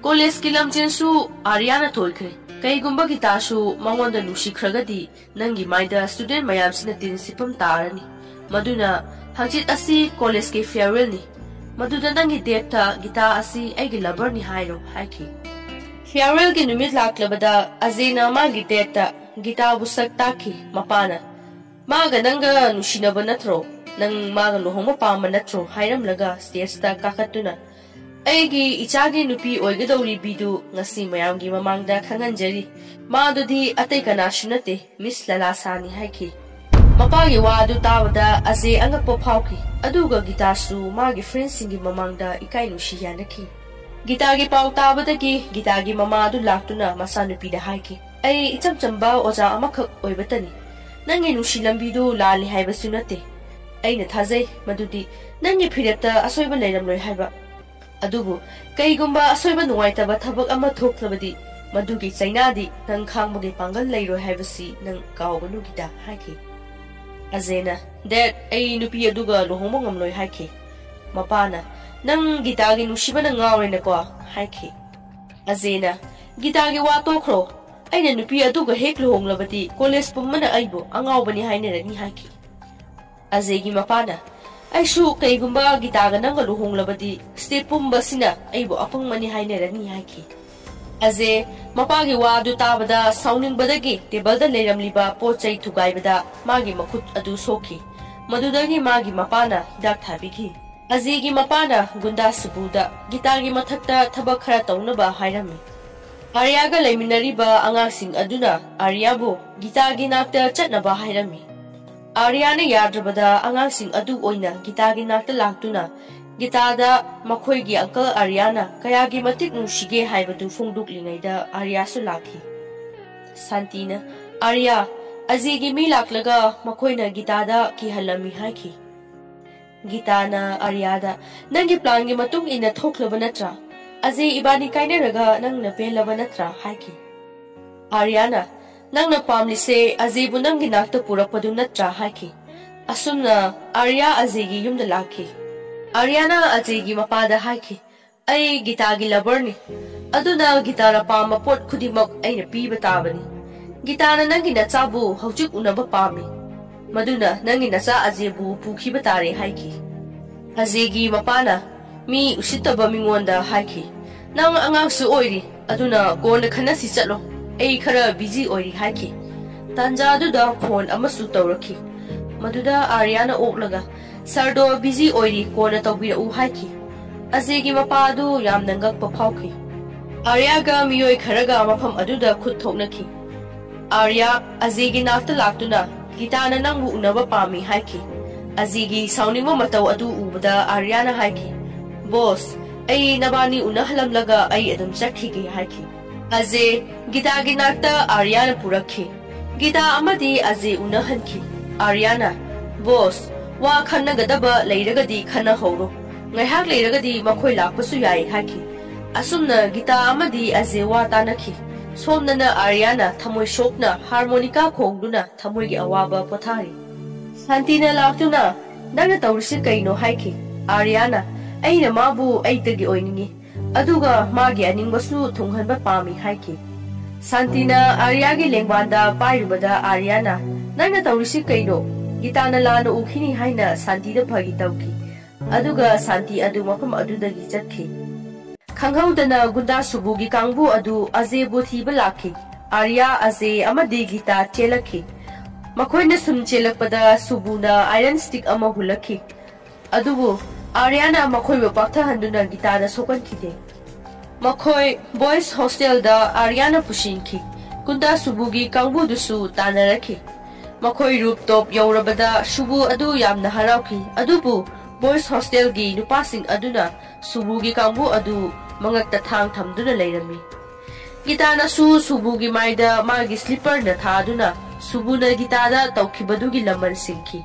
college ki lamchensu Aryana thoikre kaigumba gitasu mangonda nusikragadi nangi maida student mayamsina tinsipam tarani maduna hangchit asi college ki farewell ni maduda nangi date gita asi aigi lover ni hairo haiki farewell ki numit laklabada Ajay na magi date gita busak taki mapana maga nanga nusinaba natro nang maga luhongma pama natro hairamlaga stage ta kakatuna aigi ichagi nupi oigadawri bidu ngasi mayamgi mamangda khanganjari madudi atai kana sunate Miss Lalasani haiki mapagi wadu tawada Ajay angakpo phawki aduga gitasu magi friends singi mamangda ikai nusi yanaki gitagi paw tabadagi gitagi mamadu laktuna masa nupi da haiki ai icham chamba oja amakhak oibatani nangi nusi lambidu lali haibasu nate aina thajai madudi nangi phirepta asoiba leiramloi haiba adubu kaigumba asoiba nuwaitaba thabak ama thoklabadi madugi chainadi nang khangbogi pangal leiroi haibasi nang kawganu gita haiki Ajayna that ai nupi aduga lohongmo ngamloi haiki mapana nang gitagi nusibana ngawrena ko haiki Ajayna gitagi wa tokro aina nupi aduga hek lohonglabadi college pumana aibo angawbani hainerani haiki Ajay gi mapana aishu kaigumba gitaga nanga luhonglabadi step pumba sina aibo apang mani hainerani haiki Ajay mapagi wadu tabada sauning badagi table da leiramliba pochai thugaibada magi makhut adu soki madudagi magi mapana hidak thabiki Ajay gi mapana gunda subuda gitagi mathakta thabak khara taunaba hairami Aryaga leiminariba angangsing aduna Aryabu gitagi nakta chatnaba hairami Aryana yadrabada angangsing adu oina gitagi nakta laktuna gitada makhoigi uncle Aryana kayagi matik nusige haibadu phongduklingaida Aryasu lakhi Santina Arya Ajay gi mi laklaga makhoina gitada ki halami haiki Gitana Aryada nangi plan gi matung ina thoklaba natra Ajay ibani kaineraga nangna pelaba natra haiki Aryana nangna pamlise Ajay bu nangi nakta purakpadu natra haiki asumna Arya Ajay gi yumda lakhi Aryana Ajay gi mapada haiki ai gitagi lover ni aduna gitara pama pot khudimak aina piba tabani gitana nangi nachabu haujuk unaba pami maduna nangi nacha Ajay bu pukhiba tare haiki Ajay gi mapana mi usitaba mingonda haiki nang angangsu oiri aduna kona khanasi chatlo ai khara busy oiri haiki tanja duda khon amasu tawraki maduda Aryana oklaga sardo busy oiri kona tawbira u haiki Ajay gi mapadu yam nangak pa phawki Aryaga miyoi kharaga mafam aduda khut thoknaki Arya Ajay gi nakta laktuna gitana nangbu unaba pami haiki Ajay gi sauningma mataw adu ubada Aryana haiki boss ai nabani unahalamlaga ai adum chakhigi haiki Ajay gitagi nakta Aryana purakhi gita amadi Ajay unahanki Aryana boss wa khannagadaba leiragadi khana horo ngaihak leiragadi makhoi lakpasu yai haiki asumna gita amadi Ajay wa tanakhi somnana Aryana thamoi shokna harmonica khongduna thamoi gi awaba pothari Santina laktuna nangna tawrisi kaino haiki Aryana aina mabu aitagi oiningi aduga magi aningbasu thunghanba pami haiki Santina Arya gi lengbanda pairubada Aryana nangna tawrisi kaino gitana lana ukhini haina Santi da phagi tawki aduga Santi adu mafam adudagi chatkhi khanghaudana gunda subugi kangbu adu Ajay bu thiba lakhi Arya Ajay amadi gita chelakhi makhoina sum chelakpada subuna iron stick ama hulakhi adubu Aryana makhoi ba paktha handuna gita da sokan khide makhoi boys hostel da Aryana pushinki gunda subugi kangbu dusu tanarakhi makhoi rooftop yaurabada subu adu yamna harauki adubu boys hostel gi nupasing aduna subugi kangbu adu mangakta thang thamduna leirami gitana subugi maida magi slipper na thaduna subuna gitada tawkibadugi lamar singki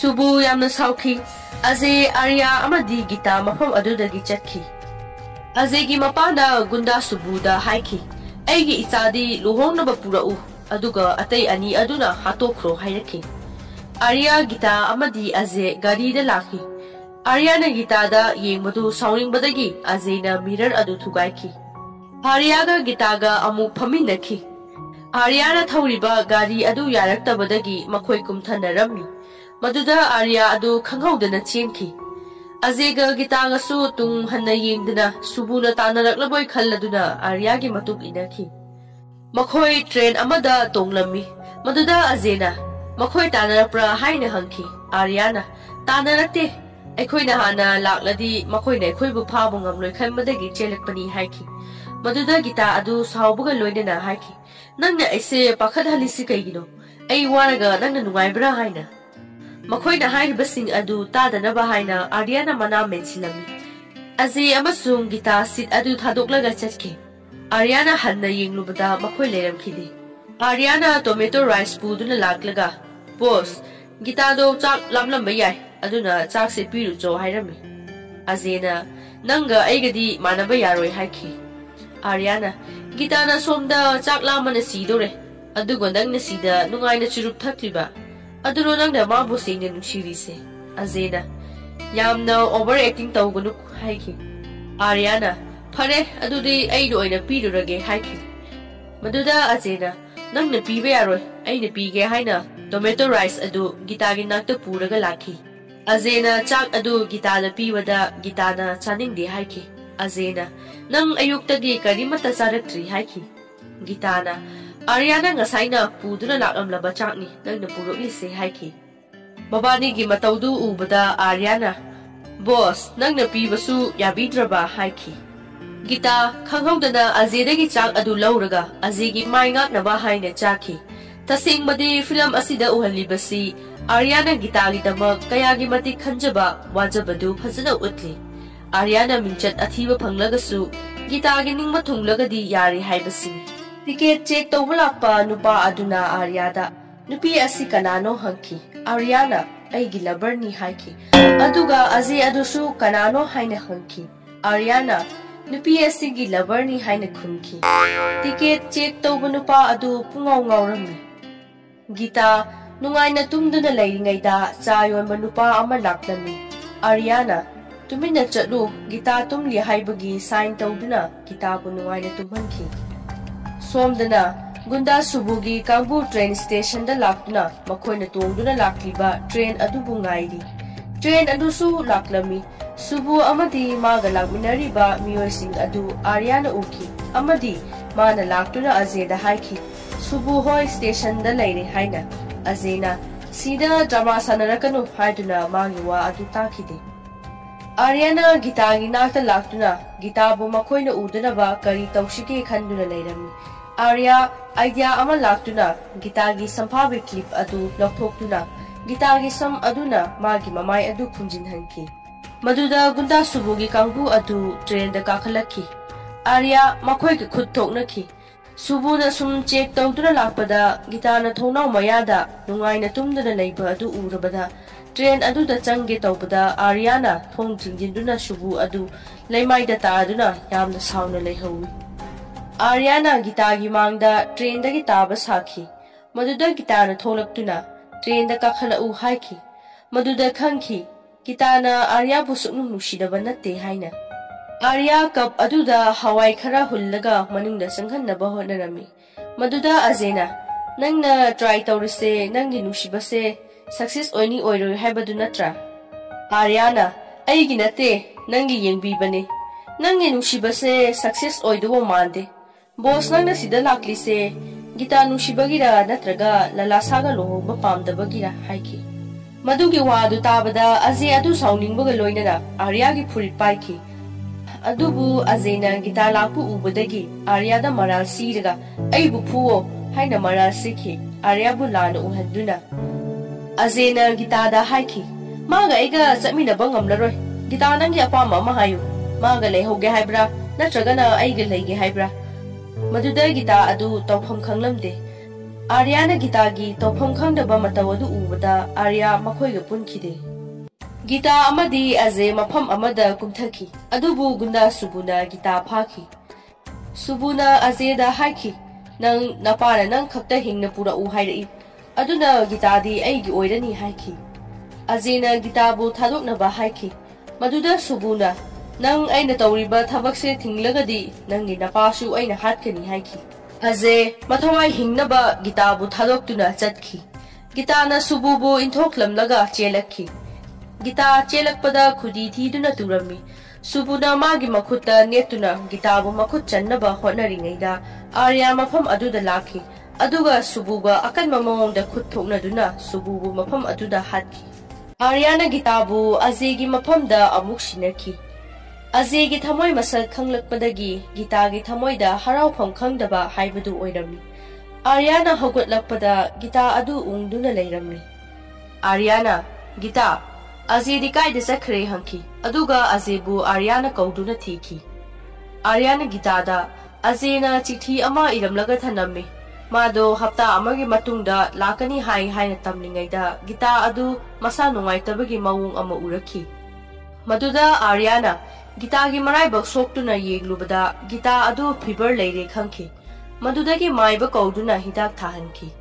subu yamna sauki Ajay Arya amadi gita mafam adudagi chatkhi Ajay gi mapana gunda subuda haiki ꯑꯩꯒꯤ ꯏꯆꯥꯗꯤ ꯂꯨꯍꯣꯡꯅꯕ ꯄꯨꯔꯛꯎ ꯑꯗꯨꯒ ꯑꯇꯩ ꯑꯅꯤ ꯑꯗꯨꯅ ꯍꯥꯠꯇꯣꯛꯈ꯭ꯔꯣ ꯍꯥꯏꯔꯛꯈꯤ꯫ Arya, guitar ꯑꯃꯗꯤ ꯑꯖꯦ ꯒꯥꯔꯤꯗ ꯂꯥꯛꯈꯤ꯫ ꯑꯥꯔꯤꯌꯥꯅ ꯒꯤꯇꯥꯗ ꯌꯦꯡꯕꯗꯨ ꯁꯥꯎꯅꯤꯡꯕꯗꯒꯤ ꯑꯖꯦꯅ mirror ꯑꯗꯨ ꯊꯨꯒꯥꯏꯈꯤ꯫ ꯑꯥꯔꯤꯌꯥꯒ ꯒꯤꯇꯥꯒ ꯑꯃꯨꯛ ꯐꯝꯃꯤꯟꯅꯈꯤ꯫ ꯑꯥꯔꯤꯌꯥꯅ ꯊꯧꯔꯤꯕ ꯒꯥꯔꯤ ꯑꯗꯨ ꯌꯥꯔꯛꯇꯕꯗꯒꯤ ꯃꯈꯣꯏ ꯀꯨꯝꯊꯅꯔꯝꯃꯤ꯫ ꯃꯗꯨꯗ ꯑꯥꯔꯤꯌꯥ ꯑꯗꯨ ꯈꯪꯍꯧꯗꯅ ꯆꯦꯟꯈꯤ꯫ ꯑꯖꯦꯒ ꯒꯤꯇꯥꯒꯁꯨ ꯇꯨꯡ ꯍꯟꯅ ꯌꯦꯡꯗꯅ ꯁꯨꯕꯨꯅ ꯇꯥꯟꯅꯔꯛꯂꯕꯣꯏ ꯈꯜꯂꯗꯨꯅ ꯑꯥꯔꯤꯌꯥꯒꯤ ꯃꯇꯨꯡ ꯏꯟꯅꯈꯤ꯫ ꯃꯈꯣꯏ ꯇ꯭ꯔꯦꯟ ꯑꯃꯗ ꯇꯣꯡꯂꯝꯃꯤ꯫ ꯃꯗꯨꯗ ꯑꯖꯦꯅ "ꯃꯈꯣꯏ ꯇꯥꯟꯅꯔꯛꯄ꯭ꯔꯥ?" ꯍꯥꯏꯅ ꯍꯪꯈꯤ꯫ ꯑꯥꯔꯤꯌꯥꯅ "ꯇꯥꯟꯅꯔꯛꯇꯦ, ꯑꯩꯈꯣꯏꯅ ꯍꯥꯟꯅ ꯂꯥꯛꯂꯗꯤ ꯃꯈꯣꯏꯅ ꯑꯩꯈꯣꯏꯕꯨ ꯐꯥꯕ ꯉꯝꯂꯣꯏ ꯈꯟꯕꯗꯒꯤ ꯆꯦꯜꯂꯛꯄꯅꯤ" ꯍꯥꯏꯈꯤ꯫ ꯃꯗꯨꯗ ꯒꯤꯇꯥ ꯑꯗꯨ ꯁꯥꯎꯕꯒ ꯂꯣꯏꯅꯅ ꯍꯥꯏꯈꯤ, "ꯅꯪꯅ ꯑꯩꯁꯦ ꯄꯥꯈꯠꯍꯜꯂꯤꯁꯤ ꯀꯩꯒꯤꯅꯣ? ꯑꯩ ꯋꯥꯔꯒ ꯅꯪꯅ ꯅꯨꯡꯉꯥꯏꯕ꯭ꯔꯥ ꯍꯥꯏꯅ?" ꯃꯈꯣꯏꯅ ꯍꯥꯏꯔꯤꯕꯁꯤꯡ ꯑꯗꯨ ꯇꯥꯗꯅꯕ ꯍꯥꯏꯅ ꯑꯥꯔꯤꯌꯥꯅ ꯃꯅꯥ ꯃꯦꯟꯁꯤꯜꯂꯝꯃꯤ꯫ ꯑꯖꯦ ꯑꯃꯁꯨꯡ ꯒꯤꯇꯥ ꯁꯤꯠ ꯑꯗꯨ ꯊꯥꯗꯣꯛꯂꯒ ꯆꯠꯈꯤ꯫ ꯑꯥꯔꯤꯌꯥꯅ ꯍꯟꯅ ꯌꯦꯡꯂꯨꯕꯗ ꯃꯈꯣꯏ ꯂꯩꯔꯝꯈꯤꯗꯦ꯫ ꯑꯥꯔꯤꯌꯥꯅ ꯇꯣꯃꯦꯇꯣ ꯔꯥꯏꯁ ꯄꯨꯗꯨꯅ ꯂꯥꯛꯂꯒ, "ꯕꯣꯁ, ꯒꯤꯇꯥꯗꯣ ꯆꯥꯛ ꯂꯥꯝꯂꯝꯕ ꯌꯥꯏ, ꯑꯗꯨꯅ ꯆꯥꯛꯁꯦ ꯄꯤꯔꯨꯆꯣ" ꯍꯥꯏꯔꯝꯃꯤ꯫ ꯑꯖꯦꯅ "ꯅꯪꯒ ꯑꯩꯒꯗꯤ ꯃꯥꯟꯅꯕ ꯌꯥꯔꯣꯏ" ꯍꯥꯏꯈꯤ꯫ ꯑꯥꯔꯤꯌꯥꯅ "ꯒꯤꯇꯥꯅ ꯁꯣꯝꯗ ꯆꯥꯛ ꯂꯥꯝꯕꯅ ꯁꯤꯗꯧꯔꯦ, ꯑꯗꯨꯒ ꯅꯪꯅ ꯁꯤꯗ ꯅꯨꯡꯉꯥꯏꯅ ꯆꯨꯔꯨꯞ ꯊꯛꯂꯤꯕ, ꯑꯗꯨꯔꯣ ꯅꯪꯅ ꯃꯥꯕꯨ ꯁꯦꯡꯅ ꯅꯨꯡꯁꯤꯔꯤꯁꯦ?" ꯑꯖꯦꯅ "ꯌꯥꯝꯅ ꯑꯣꯚꯔ ꯑꯦꯛꯇꯤꯡ ꯇꯧꯒꯅꯨ" ꯍꯥꯏꯈꯤ꯫ ꯑꯥꯔꯤꯌꯥꯅ "ꯐꯔꯦ, ꯑꯗꯨꯗꯤ ꯑꯩꯅ ꯑꯣꯏꯅ ꯄꯤꯔꯨꯔꯒꯦ" ꯍꯥꯏꯈꯤ꯫ ꯃꯗꯨꯗ ꯑꯖꯦꯅ "ꯅꯪꯅ ꯄꯤꯕ ꯌꯥꯔꯣꯏ, ꯑꯩꯅ ꯄꯤꯒꯦ" ꯍꯥꯏꯅ ꯇꯣꯃꯦꯇꯣ ꯔꯥꯏꯁ ꯑꯗꯨ ꯒꯤꯇꯥꯒꯤ ꯅꯥꯛꯇ ꯄꯨꯔꯒ ꯂꯥꯛꯈꯤ꯫ ꯑꯖꯦꯅ ꯆꯥꯛ ꯑꯗꯨ ꯒꯤꯇꯥꯗ ꯄꯤꯕꯗ ꯒꯤꯇꯥꯅ ꯆꯥꯅꯤꯡꯗꯦ ꯍꯥꯏꯈꯤ꯫ ꯑꯖꯦꯅ "ꯅꯪ ꯑꯌꯨꯛꯇꯒꯤ ꯀꯔꯤꯃꯠꯇ ꯆꯥꯔꯛꯇ꯭ꯔꯤ" ꯍꯥꯏꯈꯤ꯫ ꯒꯤꯇꯥꯅ "ꯑꯥꯔꯤꯌꯥꯅ ꯉꯁꯥꯏꯅ ꯄꯨꯗꯨꯅ ꯂꯥꯛꯂꯝꯂꯕ ꯆꯥꯛꯅꯤ ꯅꯪꯅ ꯄꯨꯔꯛꯂꯤꯁꯦ" ꯍꯥꯏꯈꯤ꯫ ꯃꯕꯥꯅꯤꯒꯤ ꯃꯇꯧꯗꯨ ꯎꯕꯗ ꯑꯥꯔꯤꯌꯥꯅ "ꯕꯣꯁ, ꯅꯪꯅ ꯄꯤꯕꯁꯨ ꯌꯥꯕꯤꯗ꯭ꯔꯕ" ꯍꯥꯏꯈꯤ꯫ ꯒꯤꯇꯥ ꯈꯪꯍꯧꯗꯅ ꯑꯖꯦꯗꯒꯤ ꯆꯥꯛ ꯑꯗꯨ ꯂꯧꯔꯒ ꯑꯖꯦꯒꯤ ꯃꯥꯏ ꯉꯥꯛꯅꯕ ꯍꯥꯏꯅ ꯆꯥꯈꯤ꯫ ꯇꯁꯦꯡꯕꯗꯤ ꯐꯤꯂꯝ ꯑꯁꯤꯗ ꯎꯍꯜꯂꯤꯕꯁꯤ ꯑꯥꯔꯤꯌꯥꯅ ꯒꯤꯇꯥꯒꯤꯗꯃꯛ ꯀꯌꯥꯒꯤ ꯃꯇꯤꯛ ꯈꯟꯖꯕ, ꯋꯥꯖꯕꯗꯨ ꯐꯖꯅ ꯎꯠꯂꯤ꯫ ꯑꯥꯔꯤꯌꯥꯅ ꯃꯤꯡꯆꯠ ꯑꯊꯤꯕ ꯐꯪꯂꯒꯁꯨ ꯒꯤꯇꯥꯒꯤ ꯅꯤꯡꯕ ꯊꯨꯡꯂꯒꯗꯤ ꯌꯥꯔꯦ ꯍꯥꯏꯕꯁꯤꯅꯤ꯫ ꯇꯤꯀꯦꯠ ꯆꯦꯛ ꯇꯧꯕ ꯂꯥꯛꯄ ꯅꯨꯄꯥ ꯑꯗꯨꯅ ꯑꯥꯔꯤꯌꯥꯗ "ꯅꯨꯄꯤ ꯑꯁꯤ ꯀꯅꯥꯅꯣ?" ꯍꯪꯈꯤ꯫ ꯑꯥꯔꯤꯌꯥꯅ "ꯑꯩꯒꯤ ꯂꯚꯔꯅꯤ" ꯍꯥꯏꯈꯤ꯫ ꯑꯗꯨꯒ ꯑꯖꯦ ꯑꯗꯨꯁꯨ "ꯀꯅꯥꯅꯣ?" ꯍꯥꯏꯅ ꯍꯪꯈꯤ꯫ ꯑꯥꯔꯤꯌꯥꯅ "ꯅꯨꯄꯤ ꯑꯁꯤꯒꯤ ꯂꯚꯔꯅꯤ" ꯍꯥꯏꯅ ꯈꯨꯝꯈꯤ꯫ ꯇꯤꯀꯦꯠ ꯆꯦꯛ ꯇꯧꯕ ꯅꯨꯄꯥ ꯑꯗꯨ ꯄꯨꯡꯉꯥꯎ ꯉꯥꯎꯔꯝꯃꯤ꯫ ꯒꯤꯇꯥ ꯅꯨꯡꯉꯥꯏꯅ ꯇꯨꯝꯗꯨꯅ ꯂꯩꯔꯤꯉꯩꯗ ꯆꯥ ꯌꯣꯟꯕ ꯅꯨꯄꯥ ꯑꯃ ꯂꯥꯛꯂꯝꯃꯤ꯫ ꯑꯥꯔꯤꯌꯥꯅ "ꯇꯨꯃꯤꯟꯅ ꯆꯠꯂꯨ" ꯒꯤꯇꯥ ꯇꯨꯝꯂꯤ ꯍꯥꯏꯕꯒꯤ ꯁꯥꯏꯟ ꯇꯧꯗꯨꯅ ꯒꯤꯇꯥꯕꯨ ꯅꯨꯡꯉꯥꯏꯅ ꯇꯨꯝꯍꯟꯈꯤ꯫ ꯁꯣꯝꯗꯅ ꯒꯨꯟꯗꯥ ꯁꯨꯕꯨꯒꯤ ꯀꯥꯡꯕꯨ ꯇ꯭ꯔꯦꯟ ꯁ꯭ꯇꯦꯁꯟꯗ ꯂꯥꯛꯇꯨꯅ ꯃꯈꯣꯏꯅ ꯇꯣꯡꯗꯨꯅ ꯂꯥꯛꯂꯤꯕ ꯇ꯭ꯔꯦꯟ ꯑꯗꯨꯕꯨ ꯉꯥꯏꯔꯤ꯫ ꯇ꯭ꯔꯦꯟ ꯑꯗꯨꯁꯨ ꯂꯥꯛꯂꯝꯃꯤ꯫ ꯁꯨꯕꯨ ꯑꯃꯗꯤ ꯃꯥꯒ ꯂꯥꯛꯃꯤꯟꯅꯔꯤꯕ ꯃꯤꯑꯣꯏꯁꯤꯡ ꯑꯗꯨ ꯑꯥꯔꯤꯌꯥꯅ ꯎꯈꯤ ꯑꯃꯗꯤ ꯃꯥꯅ ꯂꯥꯛꯇꯨꯅ ꯑꯖꯦꯗ ꯍꯥꯏꯈꯤ, "ꯁꯨꯕꯨ ꯍꯣꯏ ꯁ꯭ꯇꯦꯁꯟꯗ ꯂꯩꯔꯦ" ꯍꯥꯏꯅ꯫ ꯑꯖꯦꯅ "ꯁꯤꯗ ꯗ꯭ꯔꯃꯥ ꯁꯥꯟꯅꯔꯛꯀꯅꯨ" ꯍꯥꯏꯗꯨꯅ ꯃꯥꯒꯤ ꯋꯥ ꯑꯗꯨ ꯇꯥꯈꯤꯗꯦ꯫ ꯑꯥꯔꯤꯌꯥꯅ ꯒꯤꯇꯥꯒꯤ ꯅꯥꯛꯇ ꯂꯥꯛꯇꯨꯅ ꯒꯤꯇꯥꯕꯨ ꯃꯈꯣꯏꯅ ꯎꯗꯅꯕ ꯀꯔꯤ ꯇꯧꯁꯤꯒꯦ ꯈꯟꯗꯨꯅ ꯂꯩꯔꯝꯃꯤ꯫ ꯑꯥꯔꯤꯌꯥ ꯑꯥꯏꯗꯤꯌꯥ ꯑꯃ ꯂꯥꯛꯇꯨꯅ ꯒꯤꯇꯥꯒꯤ ꯁꯝꯐꯥꯕꯤ ꯀ꯭ꯂꯤꯞ ꯑꯗꯨ ꯂꯧꯊꯣꯛꯇꯨꯅ ꯒꯤꯇꯥꯒꯤ ꯁꯝ ꯑꯗꯨꯅ ꯃꯥꯒꯤ ꯃꯃꯥꯏ ꯑꯗꯨ ꯈꯨꯝꯖꯤꯟꯍꯟꯈꯤ꯫ ꯃꯗꯨꯗ ꯒꯨꯟꯗꯥ ꯁꯨꯕꯨꯒꯤ ꯀꯥꯡꯕꯨ ꯑꯗꯨ ꯇ꯭ꯔꯦꯟꯗ ꯀꯥꯈꯠꯂꯛꯈꯤ꯫ ꯑꯥꯔꯤꯌꯥ ꯃꯈꯣꯏꯒ ꯈꯨꯠ ꯊꯣꯛꯅꯈꯤ꯫ ꯁꯨꯕꯨꯅ ꯁꯨꯝ ꯆꯦꯛ ꯇꯧꯗꯨꯅ ꯂꯥꯛꯄꯗ ꯒꯤꯇꯥꯅ ꯊꯣꯡꯅꯥꯎ ꯃꯌꯥꯗ ꯅꯨꯡꯉꯥꯏꯅ ꯇꯨꯝꯗꯨꯅ ꯂꯩꯕ ꯑꯗꯨ ꯎꯔꯕꯗ ꯇ꯭ꯔꯦꯟ ꯑꯗꯨꯗ ꯆꯪꯒꯦ ꯇꯧꯕꯗ ꯑꯥꯔꯤꯌꯥꯅ ꯊꯣꯡ ꯊꯤꯡꯖꯤꯟꯗꯨꯅ ꯁꯨꯕꯨ ꯑꯗꯨ ꯂꯩꯃꯥꯏꯗ ꯇꯥꯗꯨꯅ ꯌꯥꯝꯅ ꯁꯥꯎꯅ ꯂꯩꯍꯧꯏ꯫ ꯑꯥꯔꯤꯌꯥꯅ ꯒꯤꯇꯥꯒꯤ ꯃꯥꯡꯗ ꯇ꯭ꯔꯦꯟꯗꯒꯤ ꯇꯥꯕ ꯁꯥꯈꯤ꯫ ꯃꯗꯨꯗ ꯒꯤꯇꯥꯅ ꯊꯣꯛꯂꯛꯇꯨꯅ "ꯇ꯭ꯔꯦꯟꯗ ꯀꯥꯈꯠꯂꯛꯎ" ꯍꯥꯏꯈꯤ꯫ ꯃꯗꯨꯗ ꯈꯪꯈꯤ ꯒꯤꯇꯥꯅ ꯑꯥꯔꯤꯌꯥꯕꯨ ꯁꯨꯛꯅꯨꯡ ꯅꯨꯡꯁꯤꯗꯕ ꯅꯠꯇꯦ ꯍꯥꯏꯅ꯫ ꯑꯥꯔꯤꯌꯥ ꯀꯞ ꯑꯗꯨꯗ ꯍꯋꯥꯏ ꯈꯔ ꯍꯨꯜꯂꯒ ꯃꯅꯨꯡꯗ ꯆꯪꯍꯟꯅꯕ ꯍꯣꯠꯅꯔꯝꯃꯤ꯫ ꯃꯗꯨꯗ ꯑꯖꯦꯅ "ꯅꯪꯅ ꯇ꯭ꯔꯥꯏ ꯇꯧꯔꯤꯁꯦ ꯅꯪꯒꯤ ꯅꯨꯡꯁꯤꯕꯁꯦ ꯁꯛꯁꯦꯁ ꯑꯣꯏꯅꯤ ꯑꯣꯏꯔꯣꯏ ꯍꯥꯏꯕꯗꯨ ꯅꯠꯇ꯭ꯔꯥ?" ꯑꯥꯔꯤꯌꯥꯅ "ꯑꯩꯒꯤ ꯅꯠꯇꯦ, ꯅꯪꯒꯤ ꯌꯦꯡꯕꯤꯕꯅꯦ. ꯅꯪꯒꯤ ꯅꯨꯡꯁꯤꯕꯁꯦ ꯁꯛꯁꯦꯁ ꯑꯣꯏꯗꯧꯕ ꯃꯥꯟꯗꯦ. ꯕꯣꯁ, ꯅꯪꯅ ꯁꯤꯗ ꯂꯥꯛꯂꯤꯁꯦ ꯒꯤꯇꯥ ꯅꯨꯡꯁꯤꯕꯒꯤꯔ ꯅꯠꯇ꯭ꯔꯒ ꯂꯂꯥꯁꯥꯒ ꯂꯨꯍꯣꯡꯕ ꯄꯥꯝꯗꯕꯒꯤꯔ?" ꯍꯥꯏꯈꯤ꯫ ꯃꯗꯨꯒꯤ ꯋꯥꯗꯨ ꯇꯥꯕꯗ ꯑꯖꯦ ꯑꯗꯨ ꯁꯥꯎꯅꯤꯡꯕꯒ ꯂꯣꯏꯅꯅ ꯑꯥꯔꯤꯌꯥꯒꯤ ꯐꯨꯔꯤꯠ ꯄꯥꯏꯈꯤ꯫ ꯑꯗꯨꯕꯨ ꯑꯖꯦꯅ ꯒꯤꯇꯥ ꯂꯥꯛꯄ ꯎꯕꯗꯒꯤ ꯑꯥꯔꯤꯌꯥꯗ ꯃꯔꯥꯜ ꯁꯤꯔꯒ "ꯑꯩꯕꯨ ꯐꯨꯋꯣ" ꯍꯥꯏꯅ ꯃꯔꯥꯜ ꯁꯤꯈꯤ, ꯑꯥꯔꯤꯌꯥꯕꯨ ꯂꯥꯟꯅ ꯎꯍꯟꯗꯨꯅ꯫ ꯑꯖꯦꯅ ꯒꯤꯇꯥꯗ ꯍꯥꯏꯈꯤ, "ꯃꯥꯒ ꯑꯩꯒ ꯆꯠꯃꯤꯟꯅꯕ ꯉꯝꯂꯔꯣꯏ. ꯒꯤꯇꯥ, ꯅꯪꯒꯤ ꯑꯄꯥꯝꯕ ꯑꯃ ꯍꯥꯏꯌꯨ. ꯃꯥꯒ ꯂꯩꯍꯧꯒꯦ ꯍꯥꯏꯕ꯭ꯔꯥ ꯅꯠꯇ꯭ꯔꯒꯅ ꯑꯩꯒ ꯂꯩꯒꯦ ꯍꯥꯏꯕ꯭ꯔꯥ?" ꯃꯗꯨꯗ ꯒꯤꯇꯥ ꯑꯗꯨ ꯇꯧꯐꯝ ꯈꯪꯂꯝꯗꯦ꯫ ꯑꯥꯔꯤꯌꯥꯅ ꯒꯤꯇꯥꯒꯤ ꯇꯧꯐꯝ ꯈꯪꯗꯕ ꯃꯇꯧ ꯑꯗꯨ ꯎꯕꯗ ꯑꯥꯔꯤꯌꯥ ꯃꯈꯣꯏꯒ ꯄꯨꯟꯈꯤꯗꯦ꯫ ꯒꯤꯇꯥ ꯑꯃꯗꯤ ꯑꯖꯦ ꯃꯐꯝ ꯑꯃꯗ ꯀꯨꯝꯊꯈꯤ꯫ ꯑꯗꯨꯕꯨ ꯒꯨꯟꯗꯥ ꯁꯨꯕꯨꯅ ꯒꯤꯇꯥ ꯐꯥꯈꯤ꯫ Subuna Azeda haiki, nang napana nang kakta hing na pura uhay aduna gita di ay oirani haiki. Azena gita bu thadok na ba haiki, maduda subuna, nang ay natawriba tabakse tinglagadi nang ginapasu ay nahatkani haiki. Aze mathawai hing na ba gita bu thadok tuna chatki. Gita na sububu inthoklam laga chelakki. Gita chelakpada khudi thiduna turami. Subuna magi makhuta netuna gita bu makhut channaba hotnaringaida Arya mafam aduda laki. Aduga subuga akan mamawongda khut thoknaduna sububu mafam aduda hatki. Aryana gita bu azegi mafamda amuk sinaki. Azegi thamoy masal khanglakpadagi gita gi thamoyda haraufam khangdaba haibadu oirami. Aryana hogotlakpada gita adu ungduna leirami. Aryana gita Azedi kaida sakre hanki aduga azebu Aryana kauduna thiki. Aryana gitada Azena chithi ama iramlaga thanami. Mado hapta amagi matungda lakani hai haina tamlingaida gita adu masa nungaitabagi mawung ama uraki. Maduda Aryana gita gi maraibak soktuna yeglubada gita adu fever leire khangki. Madudagi maiba kauduna hidak thahanki.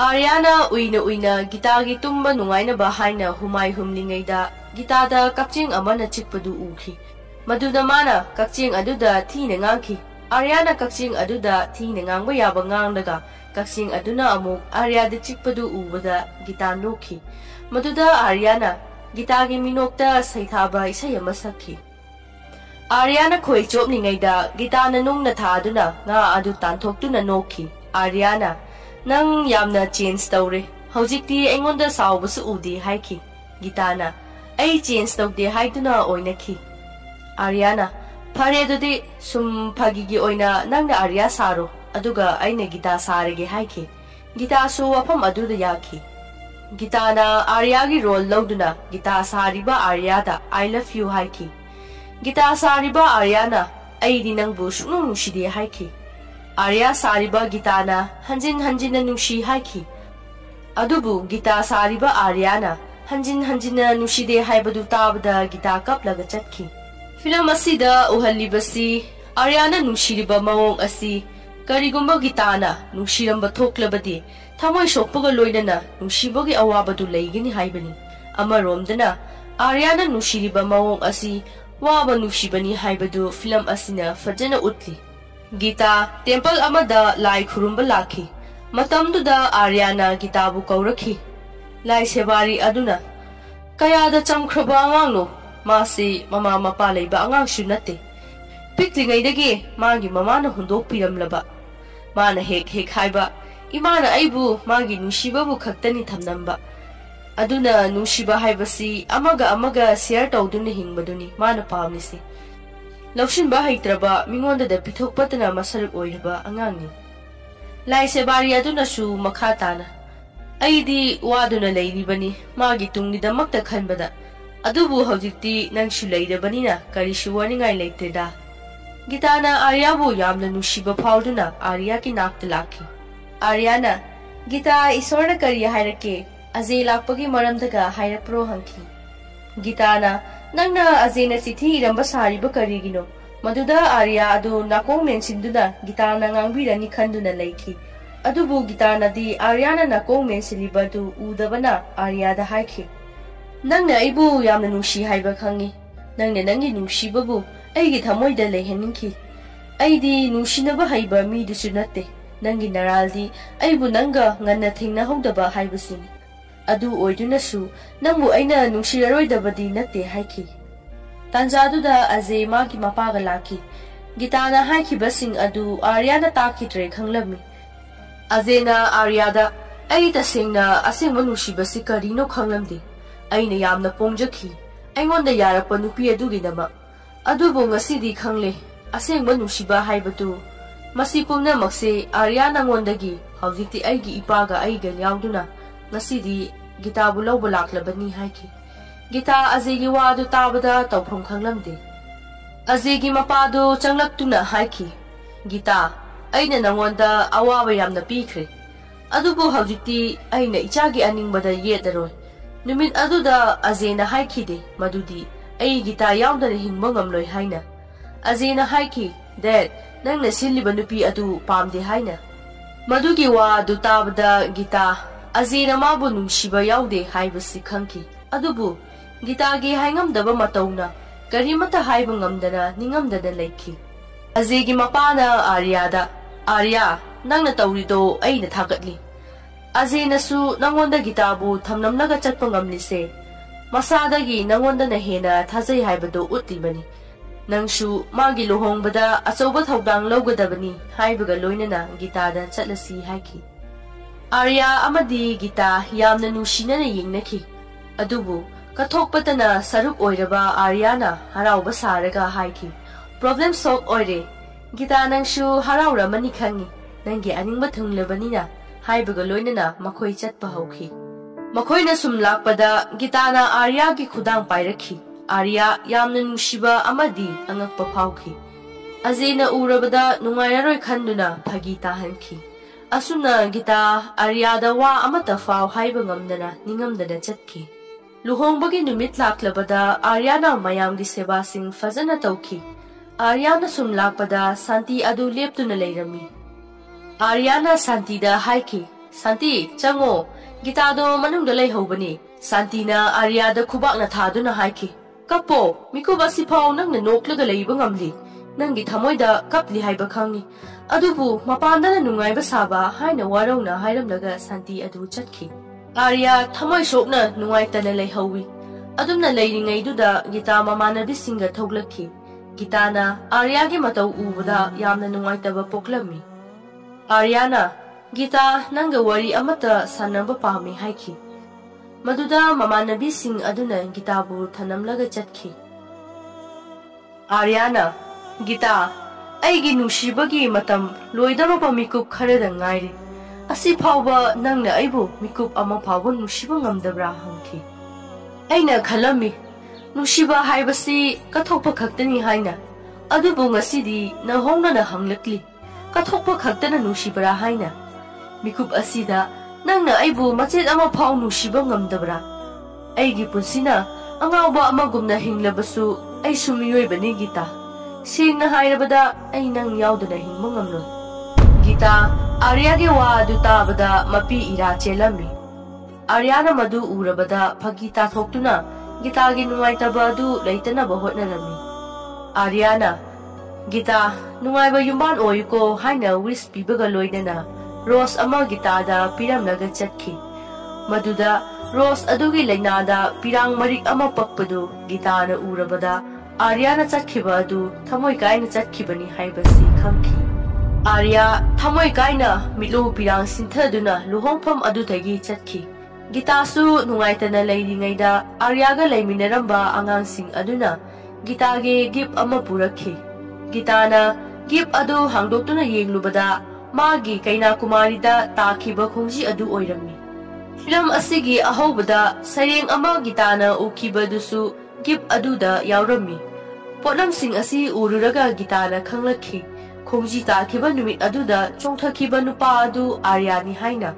Aryana uina gita gi tumba nungaina ba haina humai humlingaida gita da kakching amana chikpadu uki. Maduda mana kakching aduda thina ngangki. Aryana kakching aduda thina ngangba yaba ngangdaga kakching aduna amuk Arya da chikpadu ubada gita noki. Maduda Aryana gita gi minokta saithaba isay ama sakki. Aryana khoi chopningaida gita na nungna thaduna nga adu tanthoktu na noki. Aryana nang yamna change tawre hojikti aingonda sawbasu udi haiki. Gitana ai change tawde haiduna oinaki. Aryana phare dudi sum phagigi oina nangna Arya saro aduga aine gita sarege haiki. Gita su wafam aduda yaki. Gitana Arya gi role lawduna gita sariba Arya da I love you haiki. Gita sariba Aryana ai di nang bu sunu shide haiki. Arya sariba gitana hanjin hanjina nushi haiki. Adubu gita sariba Aryana hanjin hanjina nushide haibadu tabada gita kaplaga chatki. Film asida uhalibasi Aryana nushiriba mawong asi karigumba gitana nushiramba thoklabadi thamoy sokpaga loinana nushibagi awabadu leigini haibani. Amaromdana Aryana nushiriba mawong asi waba nushibani haibadu film asina fajana utli. Gita temple amada lai khurumba laki. Matamduda Aryana gitabu kauraki. Lai sebari aduna kayada chamkhraba angangno masi mama mapa leiba angang sunate. Piklingaidagi magi mama na hundok piramlaba. Mana hek haiba imana aibu magi nushibabu khaktani thamnamba. Aduna nushiba haibasi amaga share tawduna hingbaduni mana pamnisi. Laushin ba haitraba mingonda da pithok patana masaruk oiraba angangni. Lai sebari aduna su makhatana. Aidi waduna leiribani magi tungni damakta khanbada. Adubu hojikti nangsu leirabani na karisu waningai leiteda. Gitana Aryabu yamna nushiba phawduna Arya ki nakta laki. Aryana Gita isorna kari hairake Azay lakpagi maramdaga hairapro hanki. Gitana nangna azena sithi iramba sariba karigino maduda Arya adu nakong mensinduna Gitana ngangbirani khanduna leiki. Adubu Gitana di Aryana nakong mensiliba du udabana Arya da haiki. Nangna aibu yamna nushi haiba khangi. Nangna nangi nushibabu aigi thamoida leheninki. Aidi nushinaba haiba midusu natte. Nangi naraldi aibu nanga nganna thingna hogdaba haibasini. Adu oidunasu nangbu aina nungshiraroidabadi natte haiki. Tanjaduda Azay magi mapaga laki. Gitana haiki basing adu Aryana takitre khanglami. Azayna Aryada ai tasengna asengba nushibasi karino khanglamdi. Aina yamna pongjaki. Aingonda yarapa nupi aduginama. Adubu ngasidi khangle asengba nushiba haibatu. Masi pumnamakse Aryana ngondagi hawjikti aigi ipaga aiga yauduna ngasidi Gitabu lawba laklabani haiki. Gita Azaygi wadu tabada tawphrom khanglamde. Azaygi mapadu changlaktuna haiki. Gita aina nangonda awaba yamna pikhre. Adubu hawjikti aina ichagi aningbada yedaroi. Numit aduda Azayna haikide madudi ai Gita yaudana hingba ngamloi haina. Azayna haiki Dad nangna sinliba nupi adu pamde haina. Madugi wa adu tabada Gita Ajena mabu nungsiba yaude haibasi khangki. Adubu Gita gi haingamdaba matauna karimata haiba ngamdana ningamdana leikhi. Ajegi mapana Aryada Arya nangna tawrido aina thagatli. Ajena su nangonda Gitabu thamnamnaga chatpa ngamlise masadagi nangonda na hena thajai haibado utlibani. Nangshu magi luhongbada achauba thawdang lawgadabani haibaga loinana Gitada chatlasi haiki. Arya amadi Gita yamna nungsinana yengnaki. Adubu kathokpatana saruk oiraba Aryana harauba saraga haiki. Problem solve oire. Gita nangshu harauramani khangi. Nangi aningba thunglabani haibaga loinana makhoi chatpa hauki. Makhoina sum lakpada Gitana Arya gi khudang pairakhi. Arya yamna nungsiba amadi angakpa phauki. Ajena urabada nungairaroi khanduna phagi tahanki. Asuna Gita Aryada wa amata phau haiba ngamdana ningamdana chatki. Luhongbagi numit laklabada Aryana mayamgi seba sing fazana tawki. Aryana sum lakpada Santi adu leptuna leirami. Aryana Santi da haiki. Santi chango Gita do manungda leihobani. Santi na Aryada khubak na thaduna haiki. Kapo mikuba si phau nang na noklaga leiba ngamli. Nangi thamoida kapli haiba khangi. Adubu mapanda na nungaiba saba haina warona hairamlaga Santi adu chatki. Arya thamoi sokna nungaitana leihowi. Adumna leiringaiduda Gita mamanabisinga thoglakhi. Gitana Arya gi matau ubada yamna nungaitaba poklami. Aryana Gita nanga wari amata sanamba pami haiki. Maduda mamanabi sing aduna Gitabu thanamlaga chatki. Aryana Gita aigi nungsibagi matam loidaba pamikup kharada ngairi. Asi phauba nangna aibu mikup ama phauba nungsiba ngamdabra hangki. Aina khalami nungsiba haibasi kathokpa khaktani haina. Adubu ngasidi nahongna na hanglakli. Kathokpa khaktana nungsibara haina. Mikup asida nangna aibu machet ama phau nungsiba ngamdabra. Aigi punsina angawba amagumna hinglabasu ai sumiyoibani Gita. Singna hairabada ai nang yaudana hingma ngamno. Gita Arya ge wa adu tabada mapi ira chelami. Aryana madu urabada phagita thoktuna Gita gi nungaitaba adu leitana bahotnarami. Aryana Gita nungaiba yumban oiko haina wish pibaga loinana Rose ama Gitada piramnaga chatki. Maduda Rose adugi lainada pirang marik ama pakpadu Gitana urabada Aryana chatkiba adu thamoi kaina chatkibani haibasi khamki. Arya thamoi kaina mitlu pirang sinthaduna luhongpham adutagi chatki. Gita su nungaitana leiringaida Aryaga leiminaramba angangsing aduna Gitage gift ama purakhi. Gitana gift adu hangdoktuna yenglubada magi kaina kumarida takhiba khongji adu oirami. Film asigi ahobada sareng ama Gitana ukibadusu gift aduda yaurami. Potlam sing asi ururaga Gitana khanglakhi. Khongji takhiba numit aduda chongthakhiba nupa adu Aryani haina.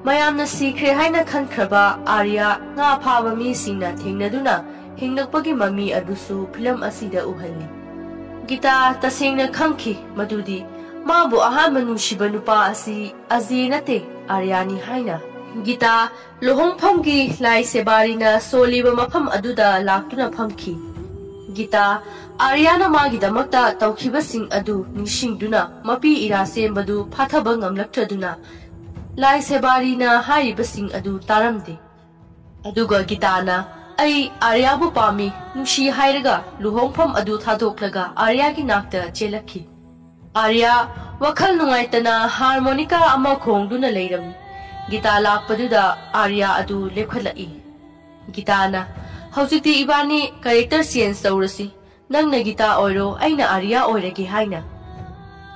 Mayamna sikre haina khankraba Arya nga phaba mi singna thengnaduna hingnakpagi mami adusu film asida uhalli. Gita tasengna khangki madudi mabu ahama nungsiba nupa asi Ajenate Aryani haina. Gita lohongphamgi lai sebarina soliba mafam aduda laktuna phamki. Gita Aryana magidamakta tawkhibasing adu ningshingduna mapi ira sembadu phathaba ngamlaktraduna lai sebarina haibasing adu taramde. Aduga Gitana ai Aryabu pami nungsi hairaga luhongpham adu thadoklaga Arya gi nakta chelakhi. Arya wakhal nungaitana harmonica ama khongduna leirami. Gita lakpaduda Arya adu lepkhalai. Gitana haujiti ibani character change tawrasi nangna Gita oiro aina Arya oirage haina.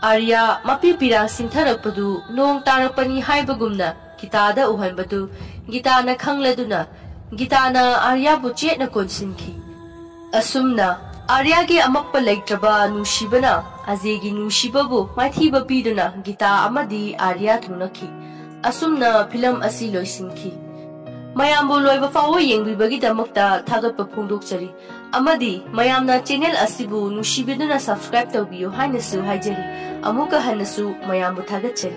Arya mapi pirang sintharakpadu nong tarakpani haibagumna Gitada uhanbadu Gitana khangladuna Gitana Aryabu chetna konsinki. Asumna Arya gi amakpa leitraba nungshibana Ajegi nungsibabu maithiba piduna Gita amadi Arya thunakhi. Asumna film asi loisinki. mayambu loiba fawo yengbibagidamakta thagappa phongdokchari amadi mayamna channel asibu nushibiduna subscribe tawbiyo hainasu haijari amuka hanasu mayambu thagatchari